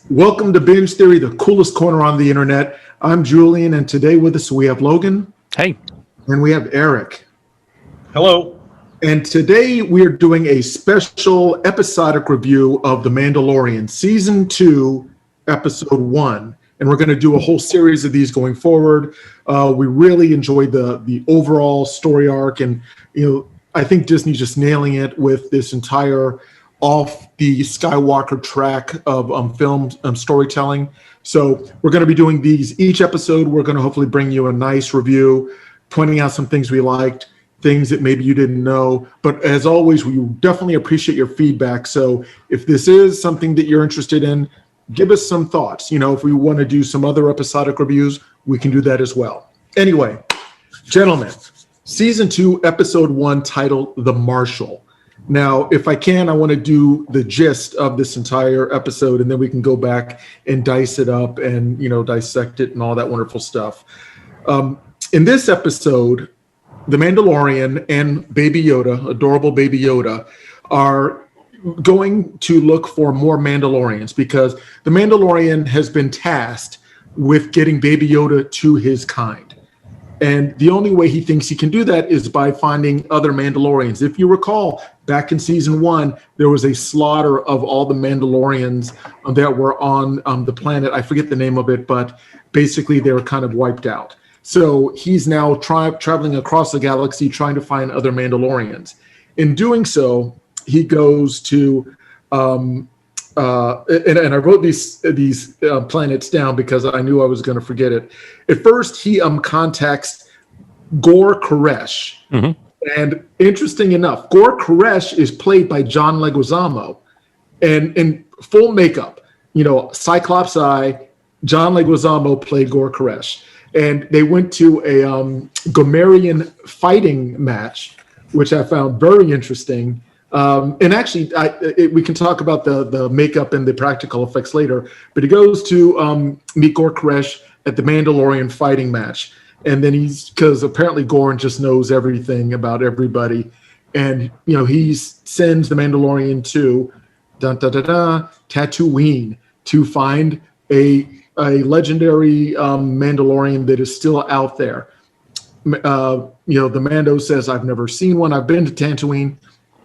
Welcome to Binge Theory, the coolest corner on the internet. I'm Julian, and today with us we have Logan. Hey. And we have Eric. Hello. And today we are doing a special episodic review of The Mandalorian, Season 2, Episode 1. And we're going to do a whole series of these going forward. We really enjoyed the overall story arc, and I think Disney's just nailing it with this entire off the Skywalker track of film storytelling. So we're going to be doing these each episode. We're going to hopefully bring you a nice review, pointing out some things we liked, things that maybe you didn't know. But as always, we definitely appreciate your feedback. So if this is something that you're interested in, give us some thoughts. If we want to do some other episodic reviews, we can do that as well. Anyway, gentlemen, Season 2, Episode 1, titled The Marshal. Now, if I can, I want to do the gist of this entire episode, and then we can go back and dice it up and, dissect it and all that wonderful stuff. In this episode, the Mandalorian and Baby Yoda, adorable Baby Yoda, are going to look for more Mandalorians because the Mandalorian has been tasked with getting Baby Yoda to his kind. And the only way he thinks he can do that is by finding other Mandalorians. If you recall, back in Season 1, there was a slaughter of all the Mandalorians that were on the planet. I forget the name of it, but basically they were kind of wiped out. So he's now traveling across the galaxy trying to find other Mandalorians. In doing so, he goes to and I wrote these planets down because I knew I was going to forget it. At first, he contacts Gor Koresh. Mm-hmm. And interesting enough, Gor Koresh is played by John Leguizamo. And in full makeup, Cyclops Eye, John Leguizamo played Gor Koresh. And they went to a Gomerian fighting match, which I found very interesting. And actually, we can talk about the makeup and the practical effects later. But he goes to meet Gor Koresh at the Mandalorian fighting match. And then because apparently Goran just knows everything about everybody. And, he sends the Mandalorian to Tatooine to find a legendary Mandalorian that is still out there. The Mando says, I've never seen one. I've been to Tatooine.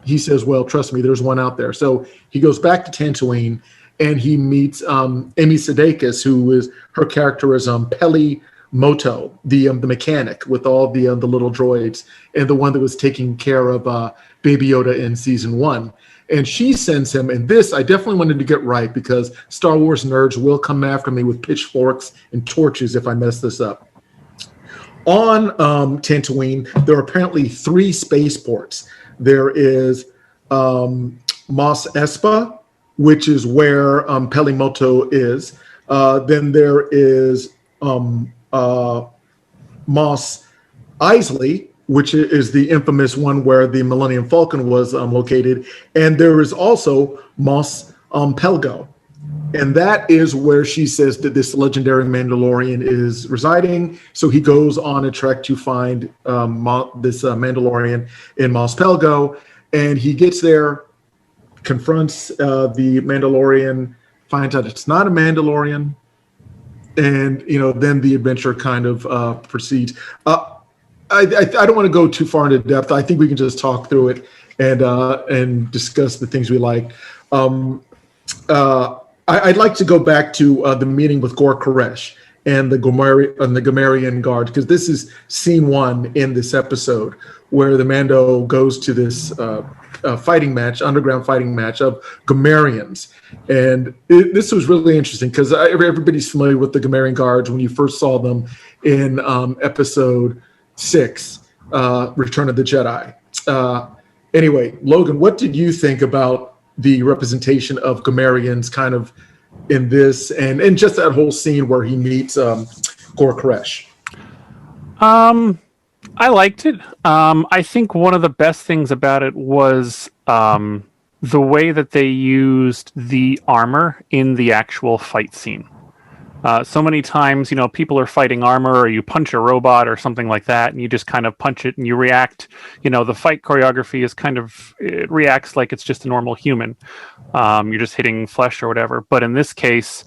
He says, well, trust me, there's one out there. So he goes back to Tatooine and he meets Amy Sudeikis, who is, her character is Peli Moto, the mechanic with all the little droids, and the one that was taking care of Baby Yoda in Season 1. And she sends him, and this I definitely wanted to get right because Star Wars nerds will come after me with pitchforks and torches if I mess this up. On Tatooine, there are apparently 3 spaceports. There is Mos Espa, which is where Peli Moto is. Then there is Mos Eisley, which is the infamous one where the Millennium Falcon was located. And there is also Mos Pelgo. And that is where she says that this legendary Mandalorian is residing. So he goes on a trek to find this Mandalorian in Mos Pelgo. And he gets there, confronts the Mandalorian, finds out it's not a Mandalorian. And, then the adventure kind of proceeds. I don't want to go too far into depth. I think we can just talk through it and discuss the things we like. I'd like to go back to the meeting with Gor Koresh and the Gomerian Guard, because this is scene 1 in this episode where the Mando goes to this underground fighting match of Gomerians. And this was really interesting because everybody's familiar with the Gomerian Guards when you first saw them in episode 6, Return of the Jedi. Anyway, Logan, what did you think about the representation of Gomerians kind of in this, and just that whole scene where he meets Gor Koresh? I liked it. I think one of the best things about it was the way that they used the armor in the actual fight scene. So many times, people are fighting armor, or you punch a robot or something like that, and you just kind of punch it and you react. The fight choreography is it reacts like it's just a normal human. You're just hitting flesh or whatever. But in this case,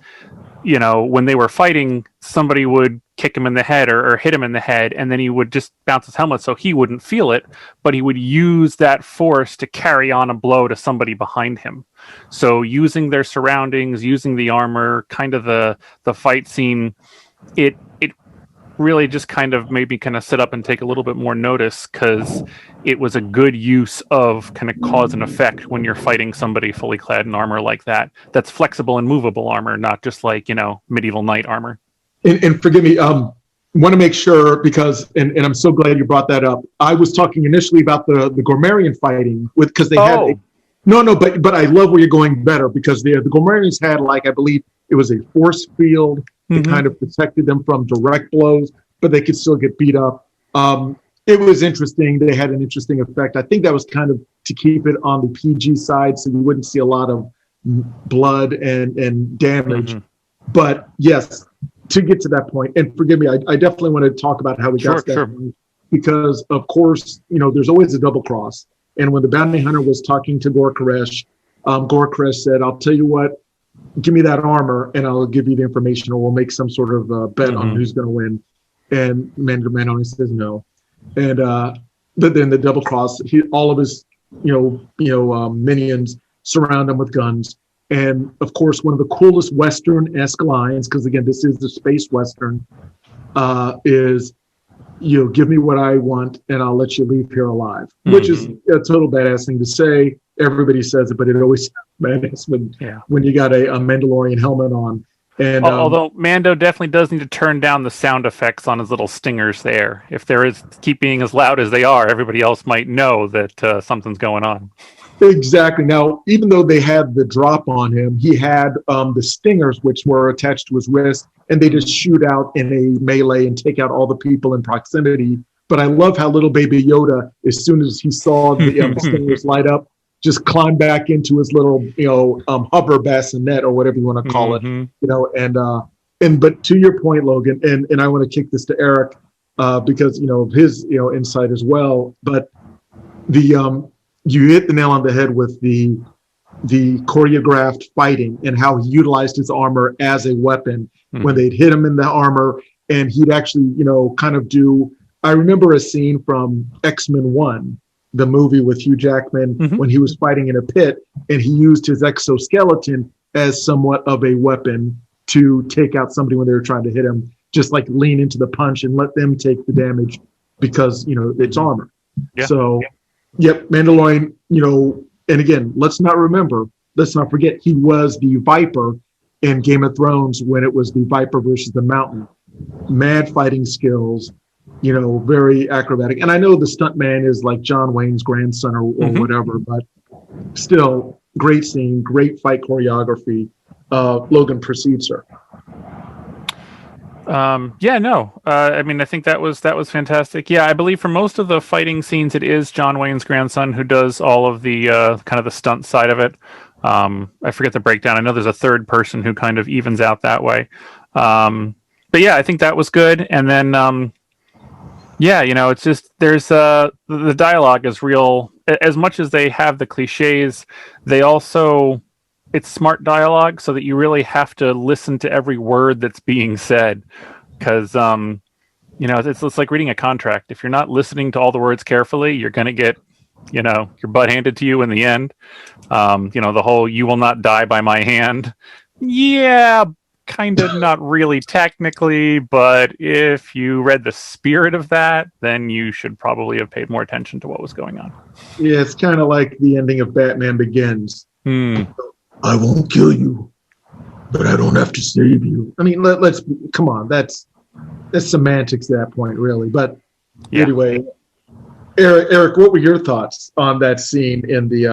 when they were fighting, somebody would kick him in the head or hit him in the head, and then he would just bounce his helmet so he wouldn't feel it, but he would use that force to carry on a blow to somebody behind him. So using their surroundings, using the armor, kind of the fight scene, it really just kind of made me kind of sit up and take a little bit more notice, because it was a good use of kind of cause and effect when you're fighting somebody fully clad in armor like that. That's flexible and movable armor, not just like, medieval knight armor. And forgive me, want to make sure, because, and I'm so glad you brought that up. I was talking initially about the Gormarian fighting because they had but I love where you're going better, because the Gormarians had, like, I believe it was a force field that kind of protected them from direct blows, but they could still get beat up. It was interesting. They had an interesting effect. I think that was kind of to keep it on the PG side, so you wouldn't see a lot of blood and damage. But yes, to get to that point, and forgive me, I definitely want to talk about how we got to that point, because of course, there's always a double cross. And when the bounty hunter was talking to Gor Koresh said, "I'll tell you what, give me that armor and I'll give you the information, or we'll make some sort of bet on who's going to win." And Mandalorian says no. And but then the double cross, all of his minions surround him with guns. And of course, one of the coolest Western-esque lines, because again, this is the space Western, is, give me what I want and I'll let you leave here alive, which is a total badass thing to say. Everybody says it, but it always sounds badass when you got a Mandalorian helmet on. And although Mando definitely does need to turn down the sound effects on his little stingers there. If there is, keep being as loud as they are, everybody else might know that something's going on. Exactly. Now, even though they had the drop on him, he had the stingers, which were attached to his wrist, and they just shoot out in a melee and take out all the people in proximity. But I love how little baby Yoda, as soon as he saw the stingers light up, just climbed back into his little, hover bassinet, or whatever you want to call it, but to your point, Logan, and I want to kick this to Eric, because, of his, insight as well. But you hit the nail on the head with the choreographed fighting and how he utilized his armor as a weapon when they'd hit him in the armor, and he'd actually, kind of do. I remember a scene from X-Men 1, the movie with Hugh Jackman, when he was fighting in a pit, and he used his exoskeleton as somewhat of a weapon to take out somebody when they were trying to hit him, just like lean into the punch and let them take the damage because, it's armor. Yeah. So, yep, Mandalorian, and again, let's not forget, he was the Viper in Game of Thrones when it was the Viper versus the Mountain. Mad fighting skills, very acrobatic. And I know the stuntman is like John Wayne's grandson or whatever, but still, great scene, great fight choreography. Logan, proceed, sir. I think that was fantastic. Yeah, I believe for most of the fighting scenes, it is John Wayne's grandson who does all of the kind of the stunt side of it. I forget the breakdown. I know there's a third person who kind of evens out that way. But yeah, I think that was good. And then, it's just there's the dialogue is real. As much as they have the cliches, they also, it's smart dialogue, so that you really have to listen to every word that's being said, because it's like reading a contract. If you're not listening to all the words carefully, you're going to get your butt handed to you in the end. The whole "you will not die by my hand." Yeah, kind of not really technically, but if you read the spirit of that, then you should probably have paid more attention to what was going on. Yeah, it's kind of like the ending of Batman Begins. I won't kill you, but I don't have to save you. I mean, let's come on. That's semantics at that point, really. But anyway, Eric, what were your thoughts on that scene in the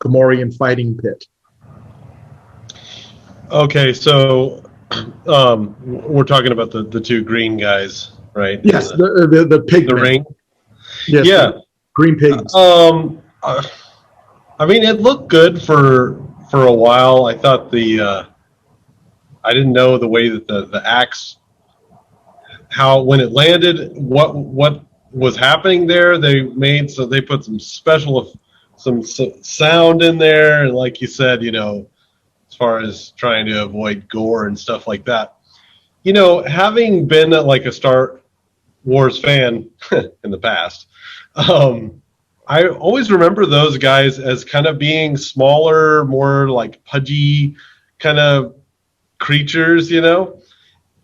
Gamorrean fighting pit? Okay, so we're talking about the two green guys, right? Yes, the pig. The ring. Yes, Yeah. green pigs. I mean, it looked good for a while. I thought I didn't know the way that the axe, how when it landed, what was happening there. They put some some sound in there, and like you said, as far as trying to avoid gore and stuff like that. Having been like a Star Wars fan in the past, I always remember those guys as kind of being smaller, more like pudgy kind of creatures,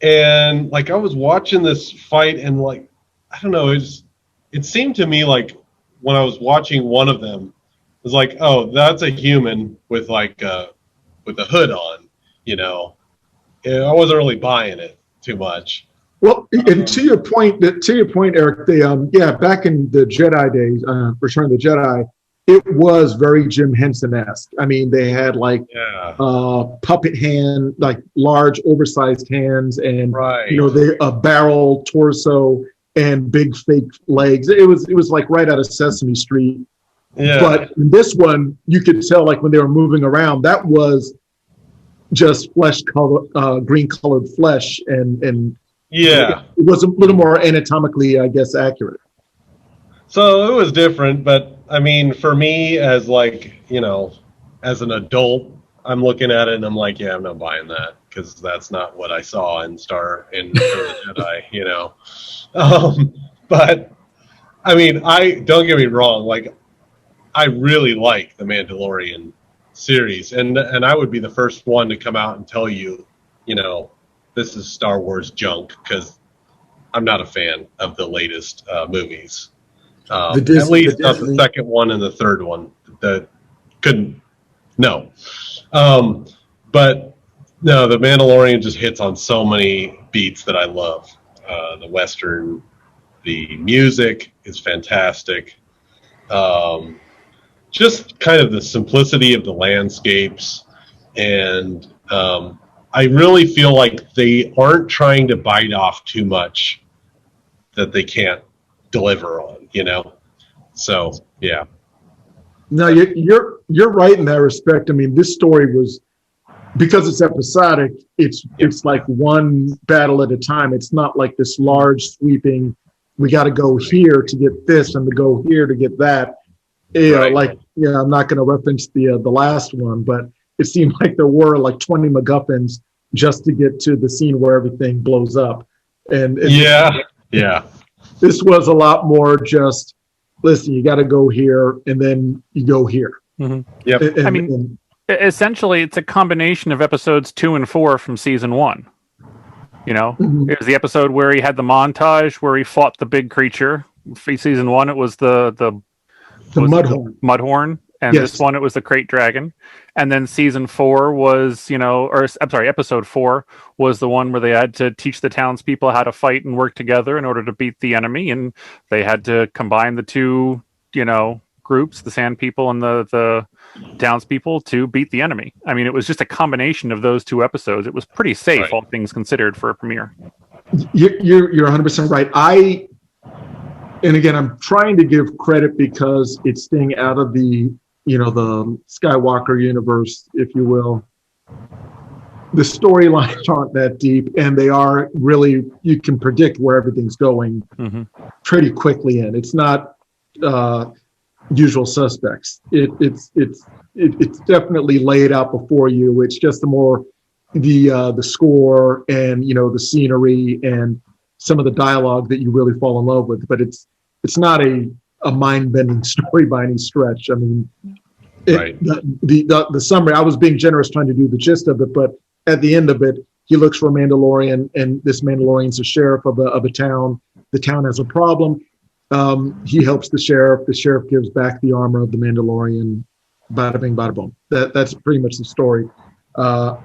And like I was watching this fight, and like I don't know, it seemed to me like when I was watching one of them, it was like, oh, that's a human with with a hood on, And I wasn't really buying it too much. Well, and to your point, Eric, they back in the Jedi days, Return of the Jedi, it was very Jim Henson-esque. I mean, they had like puppet hand, like large, oversized hands, and a barrel torso and big fake legs. It was like right out of Sesame Street. Yeah. But in this one, you could tell like when they were moving around, that was just flesh color, green colored flesh, and it was a little more anatomically, I guess, accurate. So it was different, but I mean, for me as as an adult, I'm looking at it and I'm like, yeah, I'm not buying that because that's not what I saw in Return of the Jedi, But I mean, don't get me wrong, like I really like the Mandalorian series, and I would be the first one to come out and tell you, this is Star Wars junk because I'm not a fan of the latest movies. At least not the second one and the third one. That couldn't. No. But no, the Mandalorian just hits on so many beats that I love. The Western, the music is fantastic. Just kind of the simplicity of the landscapes, and I really feel like they aren't trying to bite off too much that they can't deliver on, So yeah. No, you're right in that respect. I mean, this story was, because it's episodic, it's like one battle at a time. It's not like this large sweeping, we got to go here to get this and to go here to get that. I'm not going to reference the last one, but it seemed like there were like 20 MacGuffins just to get to the scene where everything blows up. And this was a lot more just, listen, you got to go here, and then you go here. Mm-hmm. Yep. Essentially, it's a combination of episodes 2 and 4 from season 1. Mm-hmm. It was the episode where he had the montage where he fought the big creature. For season 1, it was the Mudhorn, and this one it was the Crate Dragon. And then season 4 was, episode 4 was the one where they had to teach the townspeople how to fight and work together in order to beat the enemy, and they had to combine the two, groups, the Sand People and the townspeople, to beat the enemy. I mean, it was just a combination of those two episodes. It was pretty safe, all things considered, for a premiere. You're 100% right. And again, I'm trying to give credit because it's staying out of the Skywalker universe, if you will. The storylines aren't that deep, and they are really, you can predict where everything's going pretty quickly. And it's not usual suspects. It's definitely laid out before you. It's just the score and the scenery and some of the dialogue that you really fall in love with, but it's not a mind-bending story by any stretch. I mean, the summary, I was being generous trying to do the gist of it, but at the end of it, he looks for a Mandalorian, and this Mandalorian's a sheriff of a town. The town has a problem. He helps the sheriff. The sheriff gives back the armor of the Mandalorian. Bada bing, bada boom. That's pretty much the story. I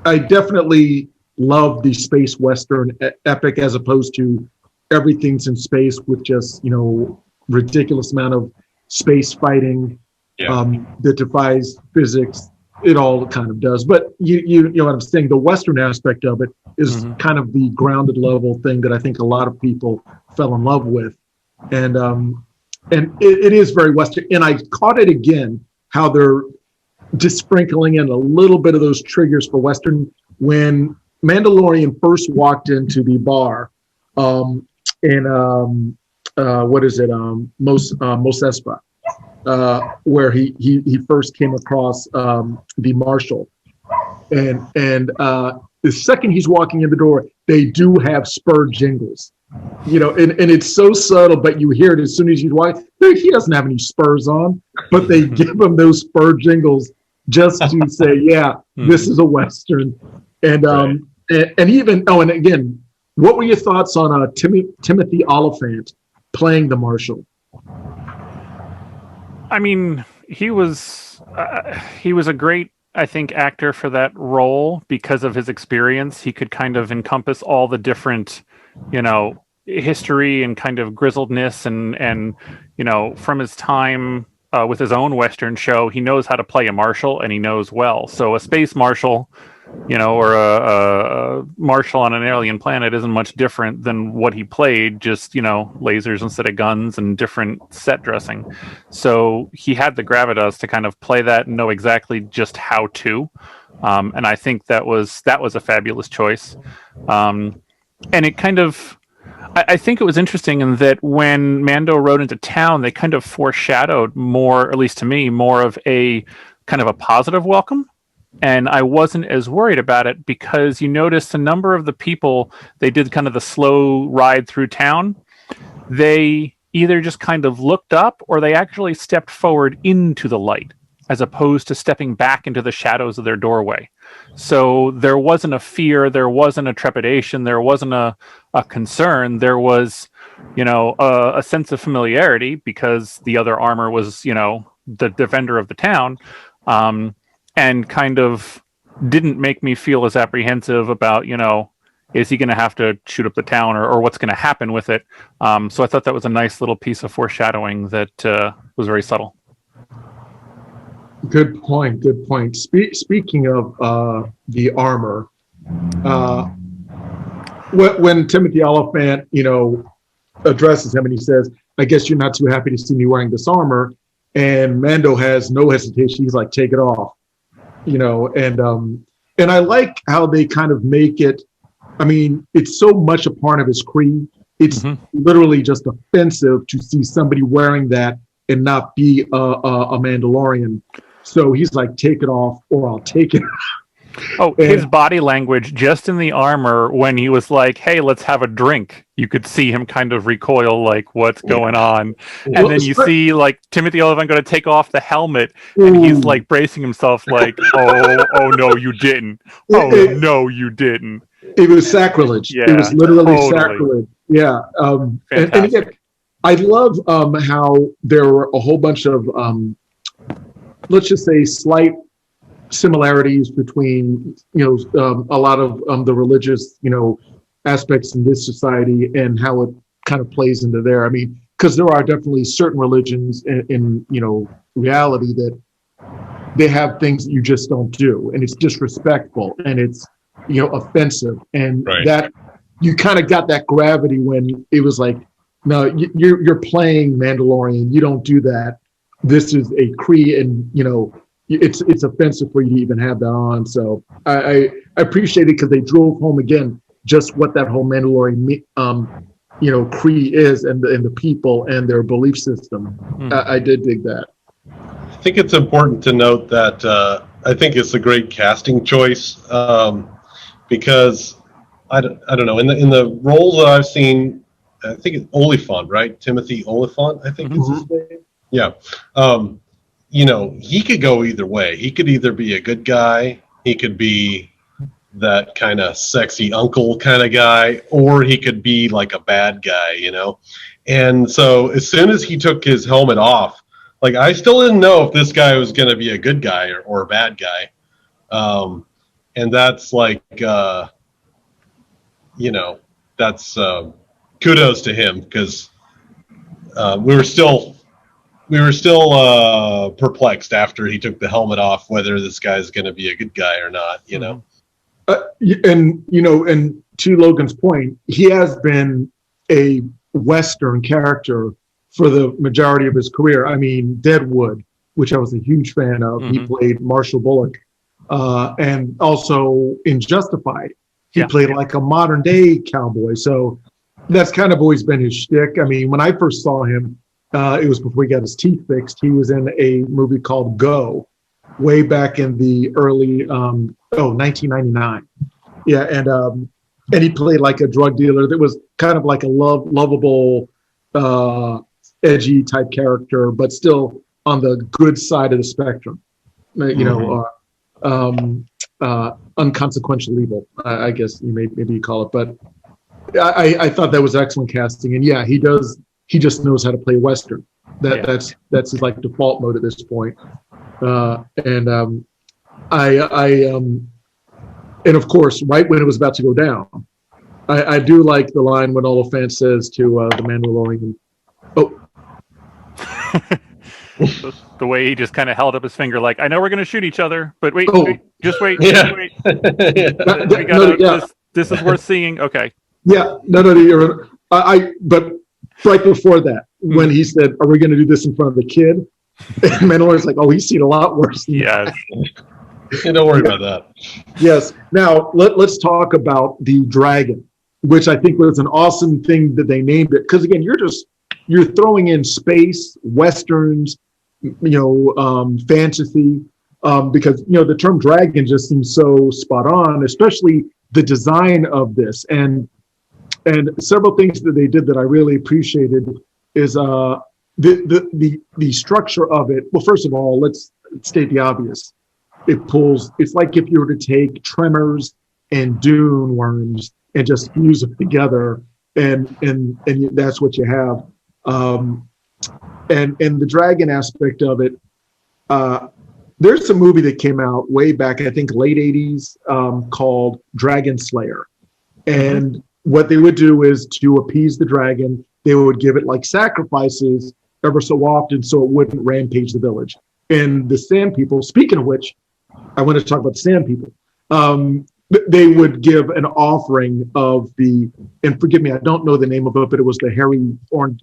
definitely love the space western epic as opposed to everything's in space with just ridiculous amount of space fighting that defies physics. it all kind of does. But you know what I'm saying. The Western aspect of it is kind of the grounded level thing that I think a lot of people fell in love with, and it is very Western. And I caught it again how they're just sprinkling in a little bit of those triggers for Western when Mandalorian first walked into the bar in what is it, Mos Espa, where he first came across the marshal, and the second he's walking in the door, they do have spur jingles, you know, and it's so subtle, but you hear it as soon as you walk. He doesn't have any spurs on, but they give him those spur jingles just to say, yeah, this is a Western, and and even and again, what were your thoughts on Timothy Oliphant playing the marshal? I mean, he was a great, I think, actor for that role because of his experience. He could kind of encompass all the different, you know, history and kind of grizzledness and you know, from his time with his own Western show, he knows how to play a marshal, and he knows well. So a space marshal, you know, or a marshal on an alien planet isn't much different than what he played, just, you know, lasers instead of guns and different set dressing. So he had the gravitas to kind of play that and know exactly just how to. And I think that was a fabulous choice. And it kind of, I think it was interesting in that when Mando rode into town, they kind of foreshadowed more, at least to me, more of a kind of a positive welcome. And I wasn't as worried about it because you notice a number of the people, they did kind of the slow ride through town. They either just kind of looked up or they actually stepped forward into the light as opposed to stepping back into the shadows of their doorway. So there wasn't a fear, there wasn't a trepidation, there wasn't a concern. There was, you know, a sense of familiarity because the other armor was, you know, the defender of the town. And kind of didn't make me feel as apprehensive about, you know, is he going to have to shoot up the town or what's going to happen with it? So I thought that was a nice little piece of foreshadowing that was very subtle. Good point. Good point. Speaking of the armor, when Timothy Oliphant, you know, addresses him and he says, "I guess you're not too happy to see me wearing this armor," and Mando has no hesitation. He's like, "Take it off." You know, and I like how they kind of make it. I mean, it's so much a part of his creed. It's literally just offensive to see somebody wearing that and not be a Mandalorian. So he's like, "Take it off, or I'll take it." Oh, his body language just in the armor when he was like, "Hey, let's have a drink." You could see him kind of recoil, like, what's going on? And then you see, like, Timothy Oliphant going to take off the helmet, and he's, like, bracing himself, like, oh, no, you didn't. Oh, no, you didn't. It was sacrilege. Yeah, it was literally sacrilege. Yeah. And again, I love how there were a whole bunch of, let's just say, slight similarities between, you know, a lot of the religious, you know, aspects in this society and how it kind of plays into there. I mean, because there are definitely certain religions in you know, reality that they have things that you just don't do, and it's disrespectful and it's, you know, offensive, and that you kind of got that gravity when it was like, no, you're playing Mandalorian, you don't do that. This is a Kree, and you know, it's offensive for you to even have that on. So I appreciate it because they drove home again just what that whole Mandalorian, you know, Kree is, and the people and their belief system. I did dig that. I think it's important to note that I think it's a great casting choice because I don't know, in the roles that I've seen, I think it's Oliphant, right? Timothy Oliphant, I think is his name. Yeah. You know, he could go either way. He could either be a good guy, he could be that kind of sexy uncle kind of guy, or he could be like a bad guy, you know? And so as soon as he took his helmet off, like, I still didn't know if this guy was going to be a good guy or a bad guy. And that's like, you know, that's kudos to him because we were still perplexed after he took the helmet off whether this guy's going to be a good guy or not. And to Logan's point, he has been a Western character for the majority of his career. I mean, Deadwood, which I was a huge fan of, he played Marshall Bullock, and also in Justified, he played like a modern day cowboy. So that's kind of always been his shtick. I mean, when I first saw him, it was before he got his teeth fixed. He was in a movie called Go, way back in the early 1999. Yeah, and he played like a drug dealer that was kind of like a lovable, edgy type character, but still on the good side of the spectrum. Unconsequential evil, I guess maybe you call it. But I thought that was excellent casting, and yeah, he does. He just knows how to play Western. That's his like default mode at this point. And of course, right when it was about to go down, I do like the line when Oliphant says to the Mandalorian, "Oh." The way he just kind of held up his finger, like, I know we're going to shoot each other, but wait, just wait. This is worth seeing. Okay. Yeah, no. But right before that, when he said, "Are we going to do this in front of the kid?" And Mandalorian's like, "Oh, he's seen a lot worse." Yes. Don't worry about that. Yes. Now let's talk about the dragon, which I think was an awesome thing that they named it. Because again, you're throwing in space, westerns, fantasy, because the term dragon just seems so spot on, especially the design of this. And several things that they did that I really appreciated is the structure of it. Well, first of all, let's state the obvious. It's like if you were to take Tremors and Dune worms and just fuse them together, and that's what you have. And the dragon aspect of it, there's a movie that came out way back, I think late 80s, called Dragon Slayer. And what they would do is, to appease the dragon, they would give it like sacrifices ever so often so it wouldn't rampage the village. And the Sand People, speaking of which, I want to talk about the Sand People. They would give an offering of and forgive me, I don't know the name of it, but it was the hairy orange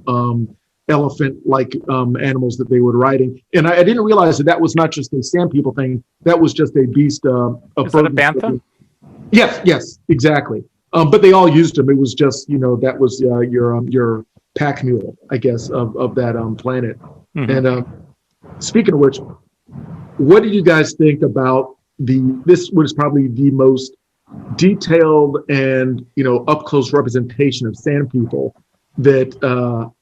elephant-like animals that they were riding. And I didn't realize that was not just a Sand People thing. That was just a beast. Is that a bantha? Yes, exactly. But they all used them. It was just, that was your pack mule, I guess, of that planet. And speaking of which, what did you guys think about this was probably the most detailed and up close representation of Sand People that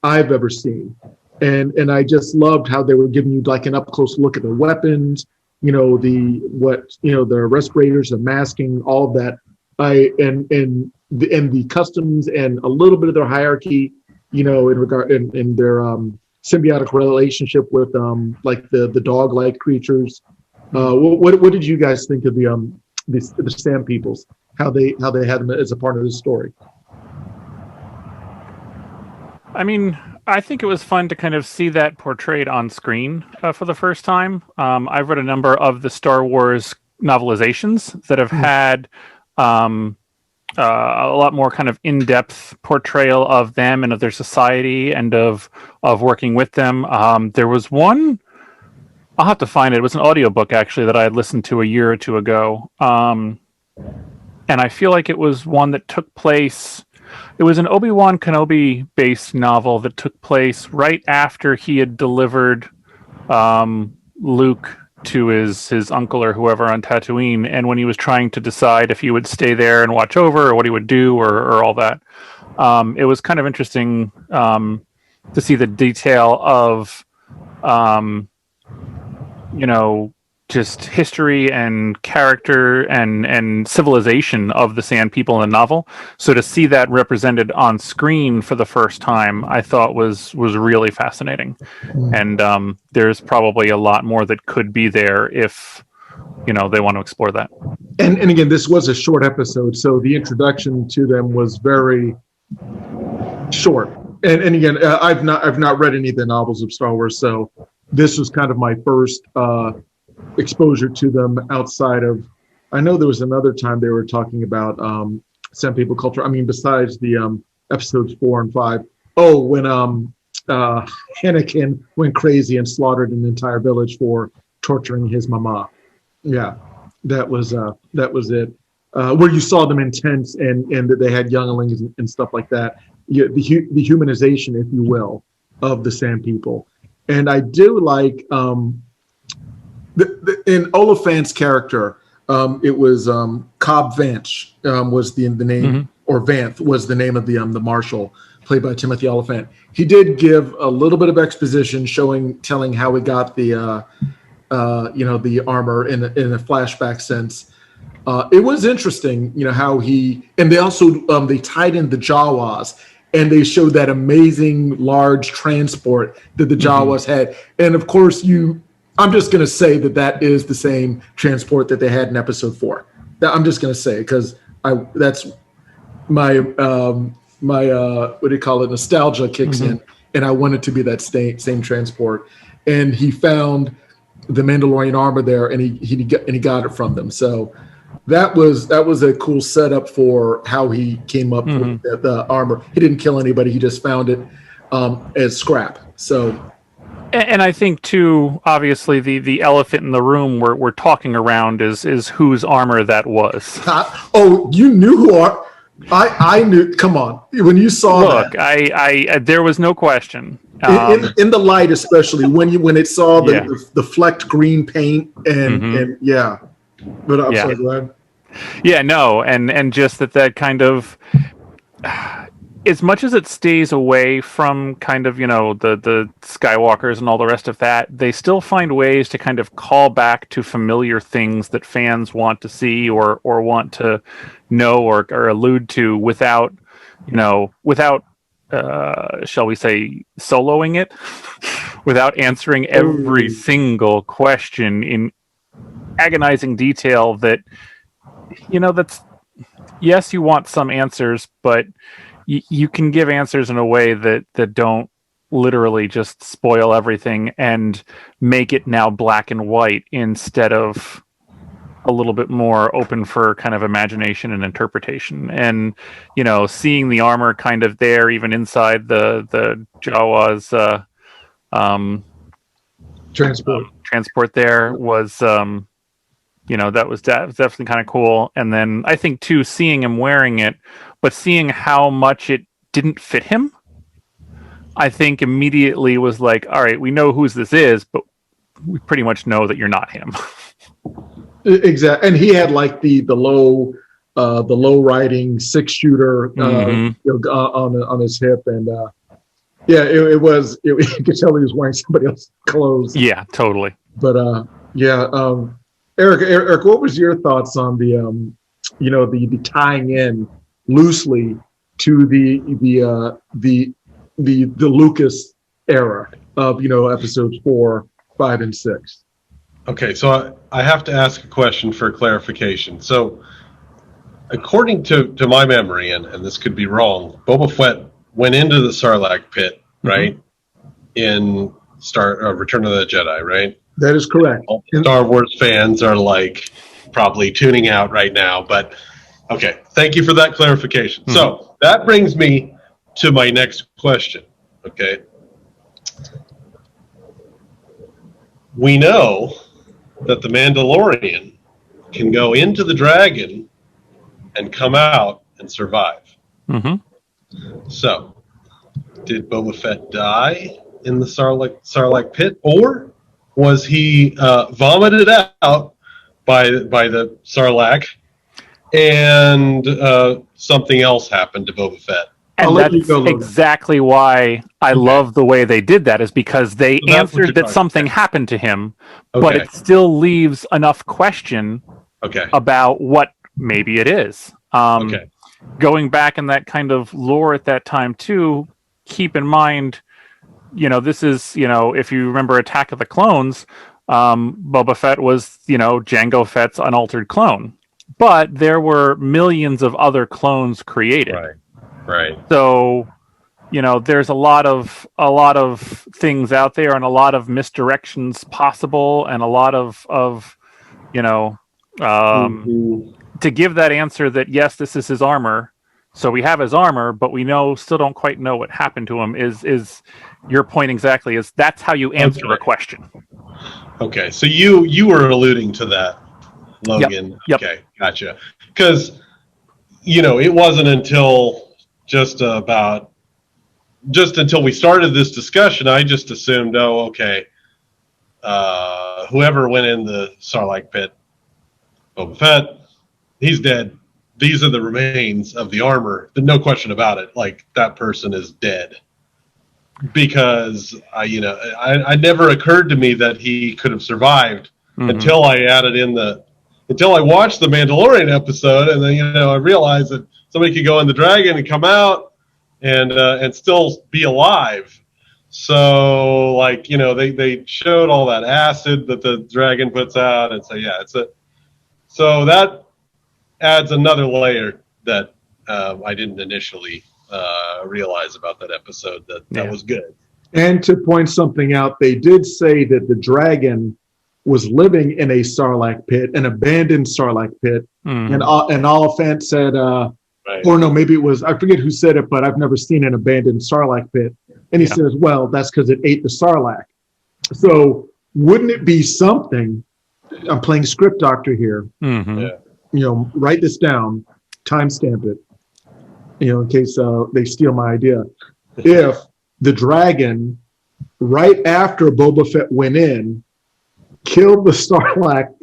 I've ever seen, and I just loved how they were giving you like an up close look at the weapons, the respirators, the masking, all of that. And the customs and a little bit of their hierarchy, in their symbiotic relationship with like the dog-like creatures. What did you guys think of the Sand Peoples? How they had them as a part of this story? I mean, I think it was fun to kind of see that portrayed on screen for the first time. I've read a number of the Star Wars novelizations that have had a lot more kind of in-depth portrayal of them and of their society and of working with them. There was one, I'll have to find it. It was an audiobook actually that I had listened to a year or two ago. And I feel like it was one that took place, it was an Obi-Wan Kenobi based novel that took place right after he had delivered Luke to his uncle or whoever on Tatooine, and when he was trying to decide if he would stay there and watch over or what he would do or all that. It was kind of interesting to see the detail of just history and character and civilization of the Sand People in the novel. So to see that represented on screen for the first time, I thought was really fascinating. And there's probably a lot more that could be there if they want to explore that. And again, this was a short episode, so the introduction to them was very short. And again, I've not read any of the novels of Star Wars, so this was kind of my first exposure to them outside of. I know there was another time they were talking about Sand People culture. I mean, besides the episodes 4 and 5. Oh, when Anakin went crazy and slaughtered an entire village for torturing his mama. Yeah, that was it. Where you saw them intense and that they had younglings and stuff like that. Yeah, the humanization, if you will, of the Sand People. And I do like in Oliphant's character, it was Cobb Vanth was the name, or Vanth was the name of the marshal, played by Timothy Oliphant. He did give a little bit of exposition, telling how he got the the armor in a flashback sense. It was interesting, how and they also they tied in the Jawas, and they showed that amazing large transport that the Jawas had. And of course, I'm just going to say that is the same transport that they had in episode 4. I'm just going to say, because that's my what do you call it? Nostalgia kicks in, and I want it to be that same transport. And he found the Mandalorian armor there, and he got it from them. So that was a cool setup for how he came up with the armor. He didn't kill anybody; he just found it as scrap. So, and I think too, obviously, the elephant in the room we're talking around is whose armor that was. You knew who? I knew. Come on, when you saw Look, I there was no question. In the light, especially when it saw the flecked green paint and yeah. But I'm so glad. Yeah, no, and just that kind of, as much as it stays away from kind of, the Skywalkers and all the rest of that, they still find ways to kind of call back to familiar things that fans want to see or want to know or allude to without shall we say, soloing it, without answering every single question in agonizing detail that, that's, yes, you want some answers, but you can give answers in a way that don't literally just spoil everything and make it now black and white instead of a little bit more open for kind of imagination and interpretation. And, seeing the armor kind of there, even inside the Jawa's transport there was, that was definitely kind of cool. And then I think too, seeing him wearing it, but seeing how much it didn't fit him, I think immediately was like, all right, we know whose this is, but we pretty much know that you're not him. Exactly. And he had like the low riding 6-shooter on his hip, and it was you could tell he was wearing somebody else's clothes. Yeah, totally. But Eric, what was your thoughts on the the tying in loosely to the Lucas era of episodes 4, 5, and 6? Okay, so I have to ask a question for clarification. So, according to my memory, and this could be wrong, Boba Fett went into the Sarlacc pit, right? In Return of the Jedi, right? That is correct. All Star Wars fans are like probably tuning out right now, but okay, thank you for that clarification. So that brings me to my next question. Okay, we know that the Mandalorian can go into the dragon and come out and survive. So, did Boba Fett die in the Sarlacc pit, or was he vomited out by the Sarlacc, and something else happened to Boba Fett? And that's exactly why I love the way they did that, is because they answered that something happened to him, but it still leaves enough question about what maybe it is. Going back in that kind of lore at that time too, keep in mind, this is, if you remember Attack of the Clones, Boba Fett was, Jango Fett's unaltered clone. But there were millions of other clones created. Right. So there's a lot of things out there and a lot of misdirections possible and a lot of to give that answer that yes, this is his armor. So we have his armor, but we still don't quite know what happened to him. Is your point exactly? Is that's how you answer a question? Okay, so you were alluding to that, Logan. Yep. Okay, gotcha. Because it wasn't until just until we started this discussion, I just assumed, whoever went in the Sarlacc pit, Boba Fett, he's dead. These are the remains of the armor. No question about it. Like, that person is dead. Because I never occurred to me that he could have survived until I until I watched the Mandalorian episode, and then I realized that somebody could go in the dragon and come out and still be alive. So they showed all that acid that the dragon puts out, and so that adds another layer that I didn't initially realize about that episode. That was good. And to point something out, they did say that the dragon was living in a Sarlacc pit, an abandoned Sarlacc pit, and Oliphant said, right. Or no, maybe it was, I forget who said it, but I've never seen an abandoned Sarlacc pit. And he says, well, that's because it ate the Sarlacc. So wouldn't it be something? I'm playing script doctor here. Write this down, timestamp it, in case they steal my idea. If the dragon, right after Boba Fett went in, killed the Sarlacc,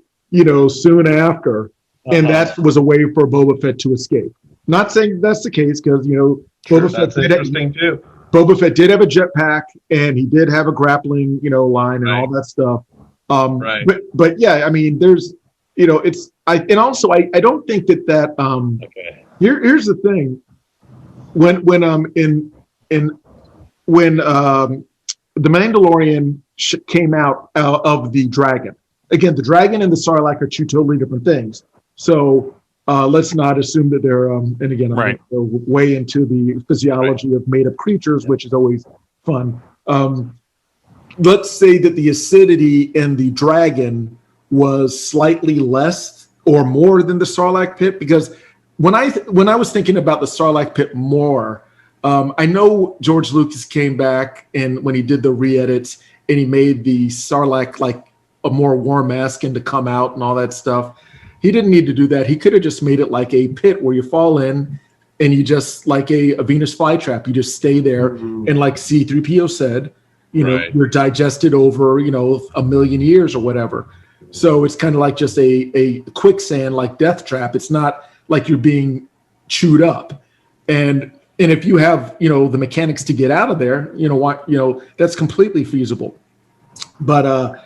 soon after, and that was a way for Boba Fett to escape. Not saying that's the case, because Boba Fett did interesting too. Boba Fett did have a jetpack, and he did have a grappling, line and all that stuff. Right. But yeah, I mean, there's, it's I don't think that okay. Here's the thing. When the Mandalorian came out of the dragon, again, the dragon and the Sarlacc are two totally different things. So let's not assume that they're and again, I'm going to go way into the physiology of made up creatures, which is always fun. Let's say that the acidity in the dragon was slightly less or more than the Sarlacc pit, because when I was thinking about the Sarlacc pit more, I know George Lucas came back and when he did the re-edits and he made the Sarlacc like a more warm asking to come out and all that stuff. He didn't need to do that. He could have just made it like a pit where you fall in and you just like a Venus flytrap. You just stay there and like C-3PO said, you're digested over, a million years or whatever. So it's kind of like just a quicksand, like death trap. It's not like you're being chewed up. And if you have, the mechanics to get out of there, that's completely feasible. But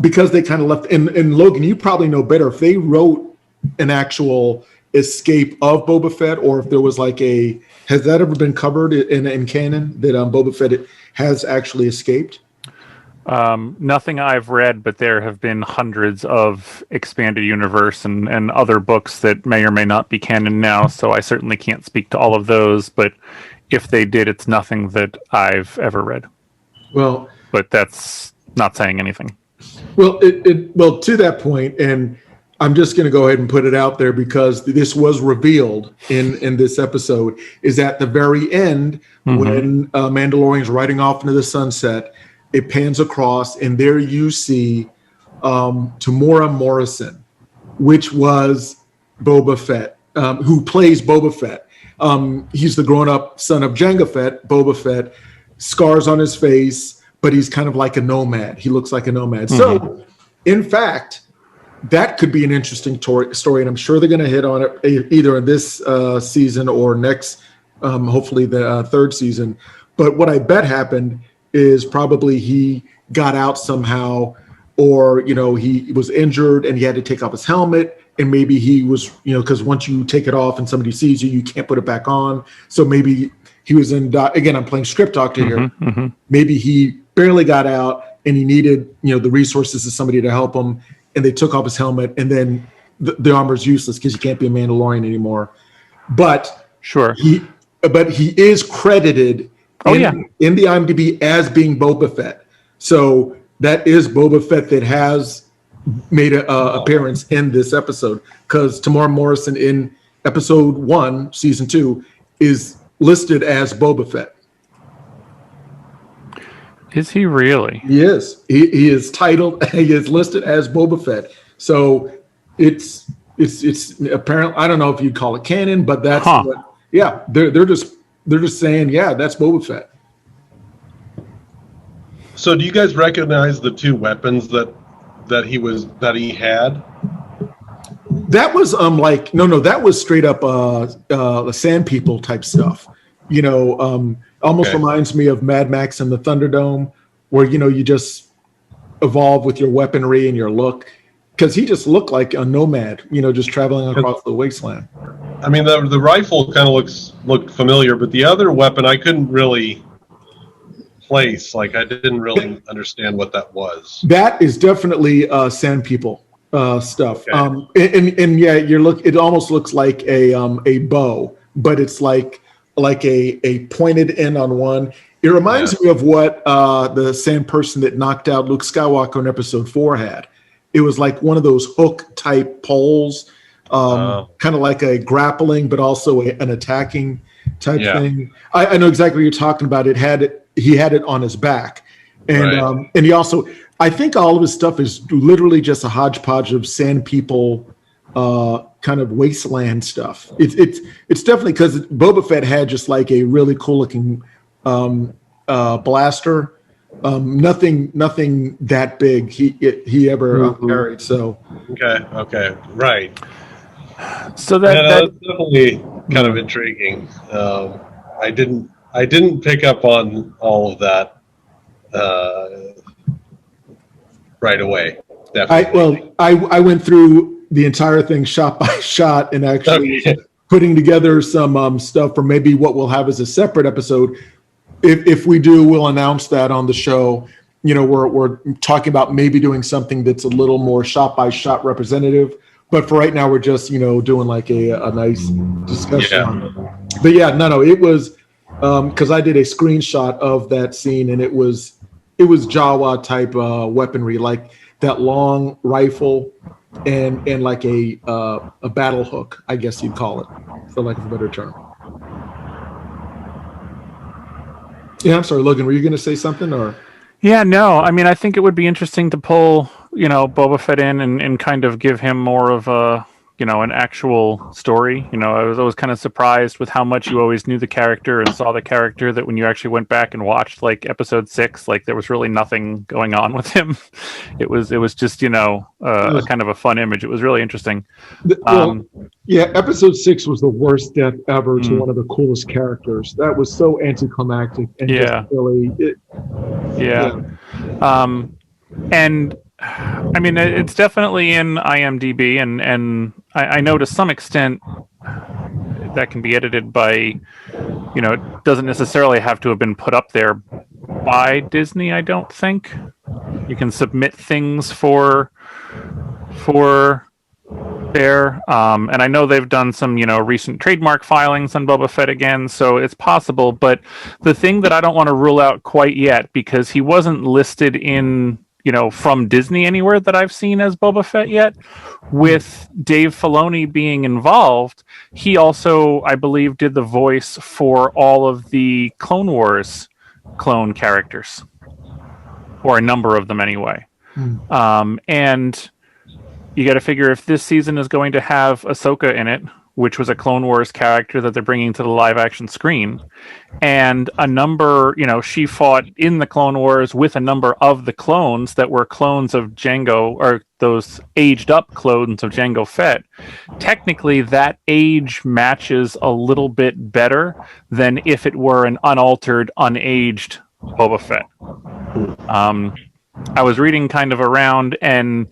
because they kind of left, and Logan, you probably know better, if they wrote an actual escape of Boba Fett, or if there was like has that ever been covered in canon that Boba Fett has actually escaped? Nothing I've read, but there have been hundreds of expanded universe and other books that may or may not be canon now, so I certainly can't speak to all of those, but if they did, it's nothing that I've ever read. Well, but that's not saying anything. Well, well, to that point, and I'm just going to go ahead and put it out there because this was revealed in this episode, is at the very end when Mandalorian's riding off into the sunset, it pans across, and there you see Tamora Morrison, which was Boba Fett, who plays Boba Fett. He's the grown-up son of Jango Fett, Boba Fett, scars on his face, but he's kind of like a nomad. He looks like a nomad. So, in fact, that could be an interesting story, and I'm sure they're going to hit on it either in this season or next, hopefully the third season. But what I bet happened is probably he got out somehow, or he was injured and he had to take off his helmet, and maybe he was because once you take it off and somebody sees you, you can't put it back on. So maybe he was in again, I'm playing script doctor here. Maybe he barely got out and he needed the resources of somebody to help him, and they took off his helmet, and then the armor's useless because you can't be a Mandalorian anymore. But sure, he is credited Oh, yeah. in the IMDb as being Boba Fett. So that is Boba Fett that has made an appearance in this episode, because Tamar Morrison in episode 1, season 2, is listed as Boba Fett. Is he really? He is. He is titled. He is listed as Boba Fett. So it's apparently, I don't know if you'd call it canon, but that's what, yeah. They're just saying, yeah, that's Boba Fett. So do you guys recognize the two weapons that he had? That was that was straight up the Sand People type stuff. Almost reminds me of Mad Max and the Thunderdome, where you just evolve with your weaponry and your look. Because he just looked like a nomad, just traveling across the wasteland. I mean, the rifle kind of looked familiar, but the other weapon I couldn't really place. Like, I didn't really understand what that was. That is definitely Sand People stuff. Okay. And yeah, it almost looks like a bow, but it's like a pointed end on one. It reminds me of what the same person that knocked out Luke Skywalker in episode 4 had. It was like one of those hook type poles, kind of like a grappling, but also an attacking type thing. I know exactly what you're talking about. He had it on his back, and and he also, I think all of his stuff is literally just a hodgepodge of Sand People, kind of wasteland stuff. It's definitely, because Boba Fett had just like a really cool looking blaster. Nothing that big he ever carried. So okay, right. So that's definitely kind of intriguing. I didn't pick up on all of that right away. Definitely. I went through the entire thing shot by shot, and actually putting together some stuff for maybe what we'll have as a separate episode. If we do, we'll announce that on the show. We're talking about maybe doing something that's a little more shot by shot representative. But for right now, we're just doing like a nice discussion on it. But yeah, no, it was because I did a screenshot of that scene, and it was Jawa type weaponry, like that long rifle and like a battle hook, I guess you'd call it, for lack of a better term. Yeah, I'm sorry, Logan, were you going to say something, or? Yeah, no. I mean, I think it would be interesting to pull, Boba Fett in and kind of give him more of a, an actual story. I was always kind of surprised with how much you always knew the character and saw the character, that when you actually went back and watched like episode 6, like there was really nothing going on with him. It was just, a kind of a fun image. It was really interesting. Episode 6 was the worst death ever to one of the coolest characters. That was so anticlimactic and just really. And I mean, it's definitely in IMDb, and I know to some extent that can be edited by, it doesn't necessarily have to have been put up there by Disney. I don't think you can submit things for there, and I know they've done some recent trademark filings on Boba Fett again, so it's possible. But the thing that I don't want to rule out quite yet, because he wasn't listed in from Disney anywhere that I've seen as Boba Fett yet, with Dave Filoni being involved, he also, I believe, did the voice for all of the Clone Wars clone characters, or a number of them anyway. And you got to figure, if this season is going to have Ahsoka in it, which was a Clone Wars character that they're bringing to the live action screen, and a number, she fought in the Clone Wars with a number of the clones that were clones of Jango, or those aged up clones of Jango Fett. Technically, that age matches a little bit better than if it were an unaltered, unaged Boba Fett. I was reading kind of around, and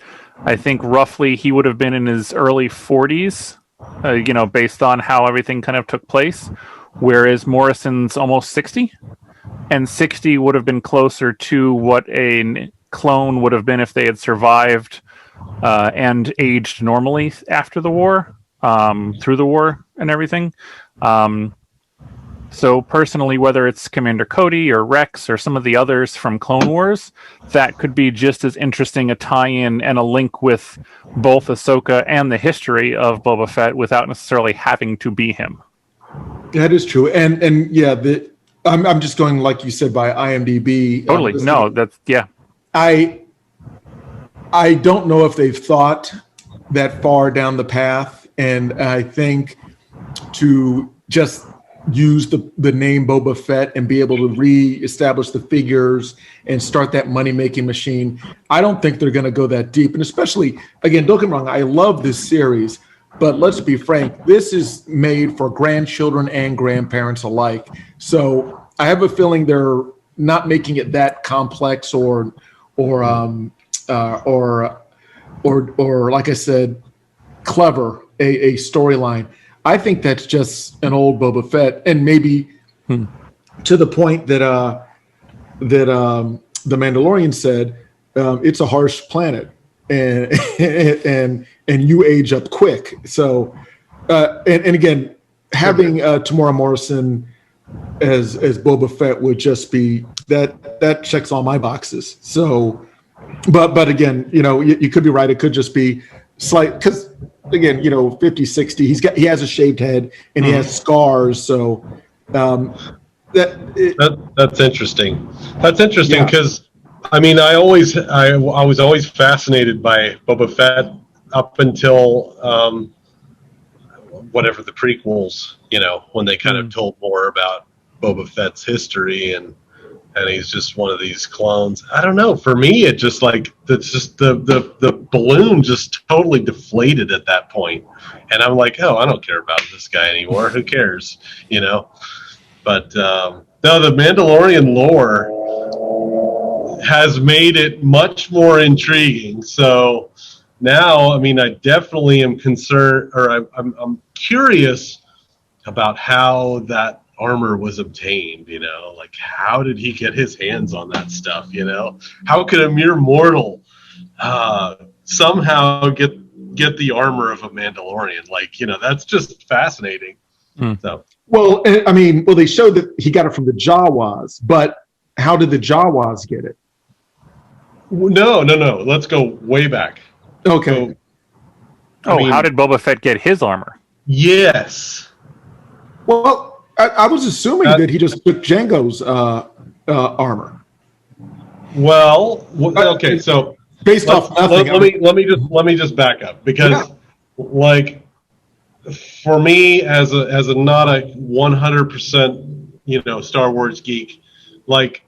I think roughly he would have been in his early 40s, based on how everything kind of took place, whereas Morrison's almost 60, and 60 would have been closer to what a clone would have been if they had survived and aged normally after the war, through the war and everything. So personally, whether it's Commander Cody or Rex or some of the others from Clone Wars, that could be just as interesting a tie-in and a link with both Ahsoka and the history of Boba Fett without necessarily having to be him. That is true, and yeah, I'm just going like you said by IMDb. Totally, no, that's yeah. I don't know if they've thought that far down the path, and I think to just use the name Boba Fett and be able to reestablish the figures and start that money-making machine, I don't think they're going to go that deep. And especially, again, don't get me wrong, I love this series, but let's be frank, this is made for grandchildren and grandparents alike. So I have a feeling they're not making it that complex or like I said, clever a storyline. I think that's just an old Boba Fett, and maybe to the point that the Mandalorian said, it's a harsh planet, and you age up quick. So, and again, having Tamora Morrison as Boba Fett would just be that checks all my boxes. So, but again, you could be right. It could just be slight because. Again, 50, 60, he has a shaved head and he has scars. So that's interesting. That's interesting because I was always fascinated by Boba Fett up until whatever the prequels, when they kind of told more about Boba Fett's history and he's just one of these clones. I don't know. For me, it just the balloon just totally deflated at that point. And I'm like, oh, I don't care about this guy anymore. Who cares? But no, the Mandalorian lore has made it much more intriguing. So now, I definitely am concerned, or I'm curious about how that armor was obtained, like how did he get his hands on that stuff? How could a mere mortal somehow get the armor of a Mandalorian? Like, that's just fascinating. So they showed that he got it from the Jawas, but how did the Jawas get it? No, let's go way back. Okay. How did Boba Fett get his armor? Yes. Well, I was assuming that he just took Jango's armor. Well, okay, so based off nothing. Let me just back up because, like, for me as a not a 100% Star Wars geek, like,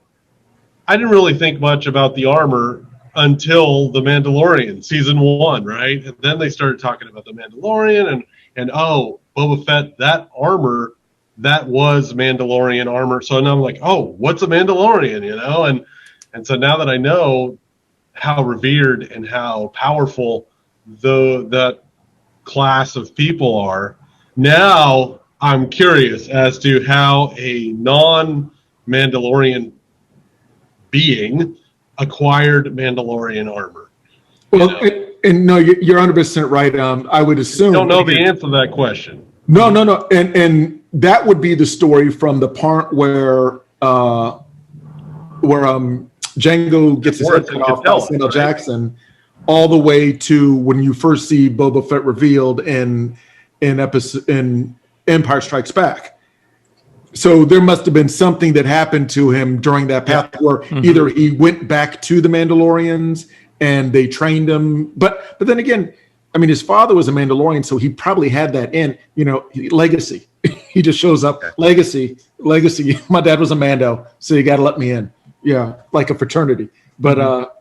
I didn't really think much about the armor until The Mandalorian season 1, right? And then they started talking about The Mandalorian and Boba Fett, that armor. That was Mandalorian armor. So now I'm like, oh, what's a Mandalorian, And so now that I know how revered and how powerful that class of people are, now I'm curious as to how a non-Mandalorian being acquired Mandalorian armor. Well, and no, you're 100% right. I would assume. I don't know the answer to that question. No. And that would be the story from the part where Django gets his head cut off by Samuel Jackson, all the way to when you first see Boba Fett revealed in Empire Strikes Back. So there must have been something that happened to him during that path where either he went back to the Mandalorians and they trained him, but then again, his father was a Mandalorian, so he probably had that in, legacy. He just shows up, legacy. My dad was a Mando, so you got to let me in. Yeah, like a fraternity. But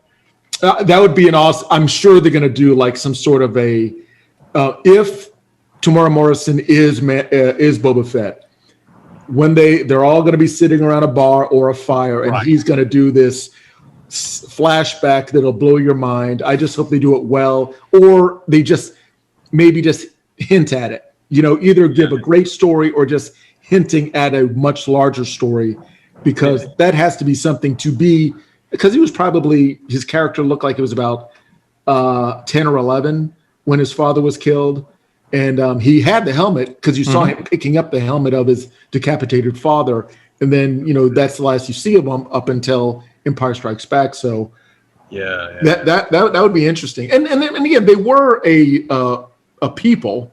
that would be an awesome. I'm sure they're going to do like some sort of a. If Tamora Morrison is Boba Fett, when they're all going to be sitting around a bar or a fire, and he's going to do this flashback that'll blow your mind. I just hope they do it well, or they just hint at it. Either give a great story or just hinting at a much larger story, because that has to be something to be. Because his character looked like it was about 10 or 11 when his father was killed, and he had the helmet because you saw him picking up the helmet of his decapitated father, and then that's the last you see of him up until Empire Strikes Back. So that would be interesting. And again, they were a people.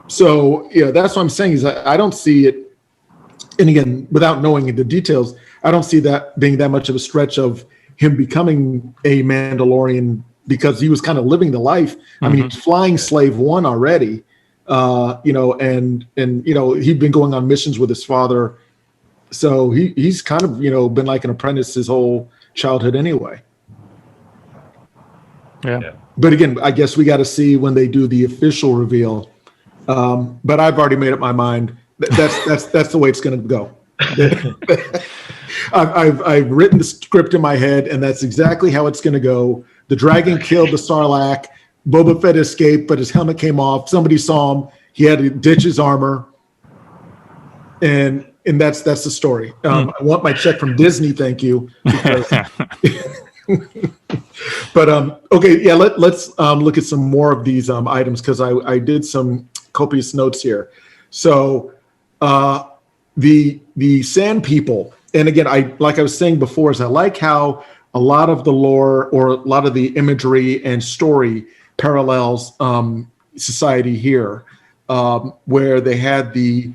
So that's what I'm saying is I don't see it. And again, without knowing the details, I don't see that being that much of a stretch of him becoming a Mandalorian, because he was kind of living the life. I mean, he's flying Slave One already, and he'd been going on missions with his father. So he's kind of, been like an apprentice his whole childhood anyway. Yeah. But again, I guess we got to see when they do the official reveal. But I've already made up my mind. That's the way it's going to go. I've written the script in my head, and that's exactly how it's going to go. The dragon killed the Sarlacc. Boba Fett escaped, but his helmet came off. Somebody saw him. He had to ditch his armor, and that's the story. I want my check from Disney, thank you. But okay, yeah. Let's look at some more of these items, because I did some copious notes here. So the Sand People, and again, like I was saying before, is I like how a lot of the lore or a lot of the imagery and story parallels society here, where they had the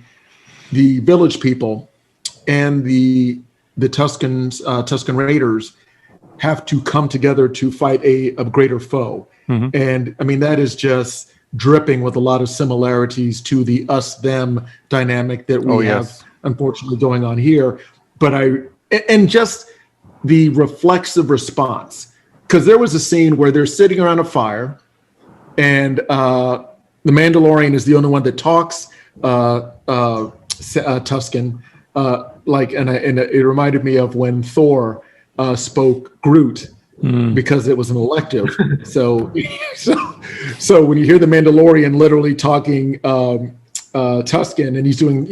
village people and the Tusken Raiders have to come together to fight a greater foe. And I mean, that is just dripping with a lot of similarities to the us-them dynamic that we have unfortunately going on here. But and just the reflexive response, because there was a scene where they're sitting around a fire, and the Mandalorian is the only one that talks Tusken, and it reminded me of when Thor spoke Groot, because it was an elective. So when you hear the Mandalorian literally talking Tusken, and he's doing,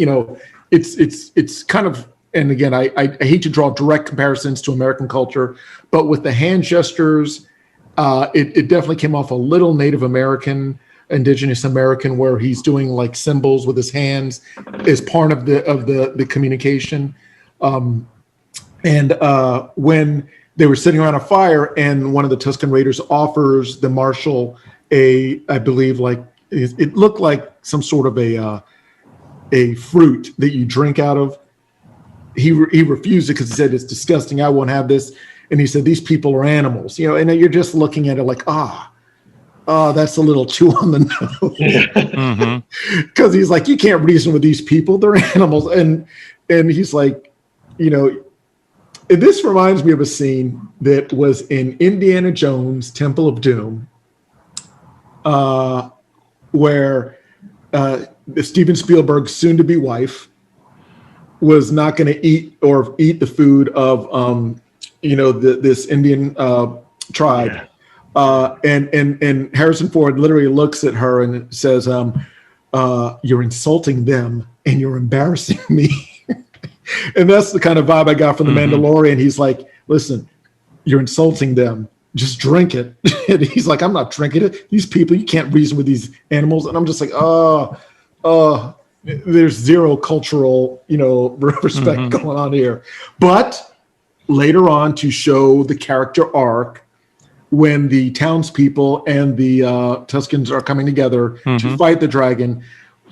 it's kind of, and again, I hate to draw direct comparisons to American culture, but with the hand gestures, it definitely came off a little Native American, Indigenous American, where he's doing like symbols with his hands as part of the communication. And when they were sitting around a fire, and one of the Tusken Raiders offers the marshal I believe, like it looked like some sort of a fruit that you drink out of. He refused it because he said it's disgusting. I won't have this. And he said these people are animals, and you're just looking at it like that's a little too on the nose. Because he's like, you can't reason with these people; they're animals. And he's like, this reminds me of a scene that was in Indiana Jones' Temple of Doom, where Steven Spielberg's soon-to-be wife was not going to eat the food of this Indian tribe, and Harrison Ford literally looks at her and says, "You're insulting them, and you're embarrassing me." And that's the kind of vibe I got from the Mandalorian. He's like, listen, you're insulting them. Just drink it. And he's like, I'm not drinking it. These people, you can't reason with these animals. And I'm just like, there's zero cultural, respect going on here. But later on, to show the character arc, when the townspeople and the Tuskens are coming together to fight the dragon,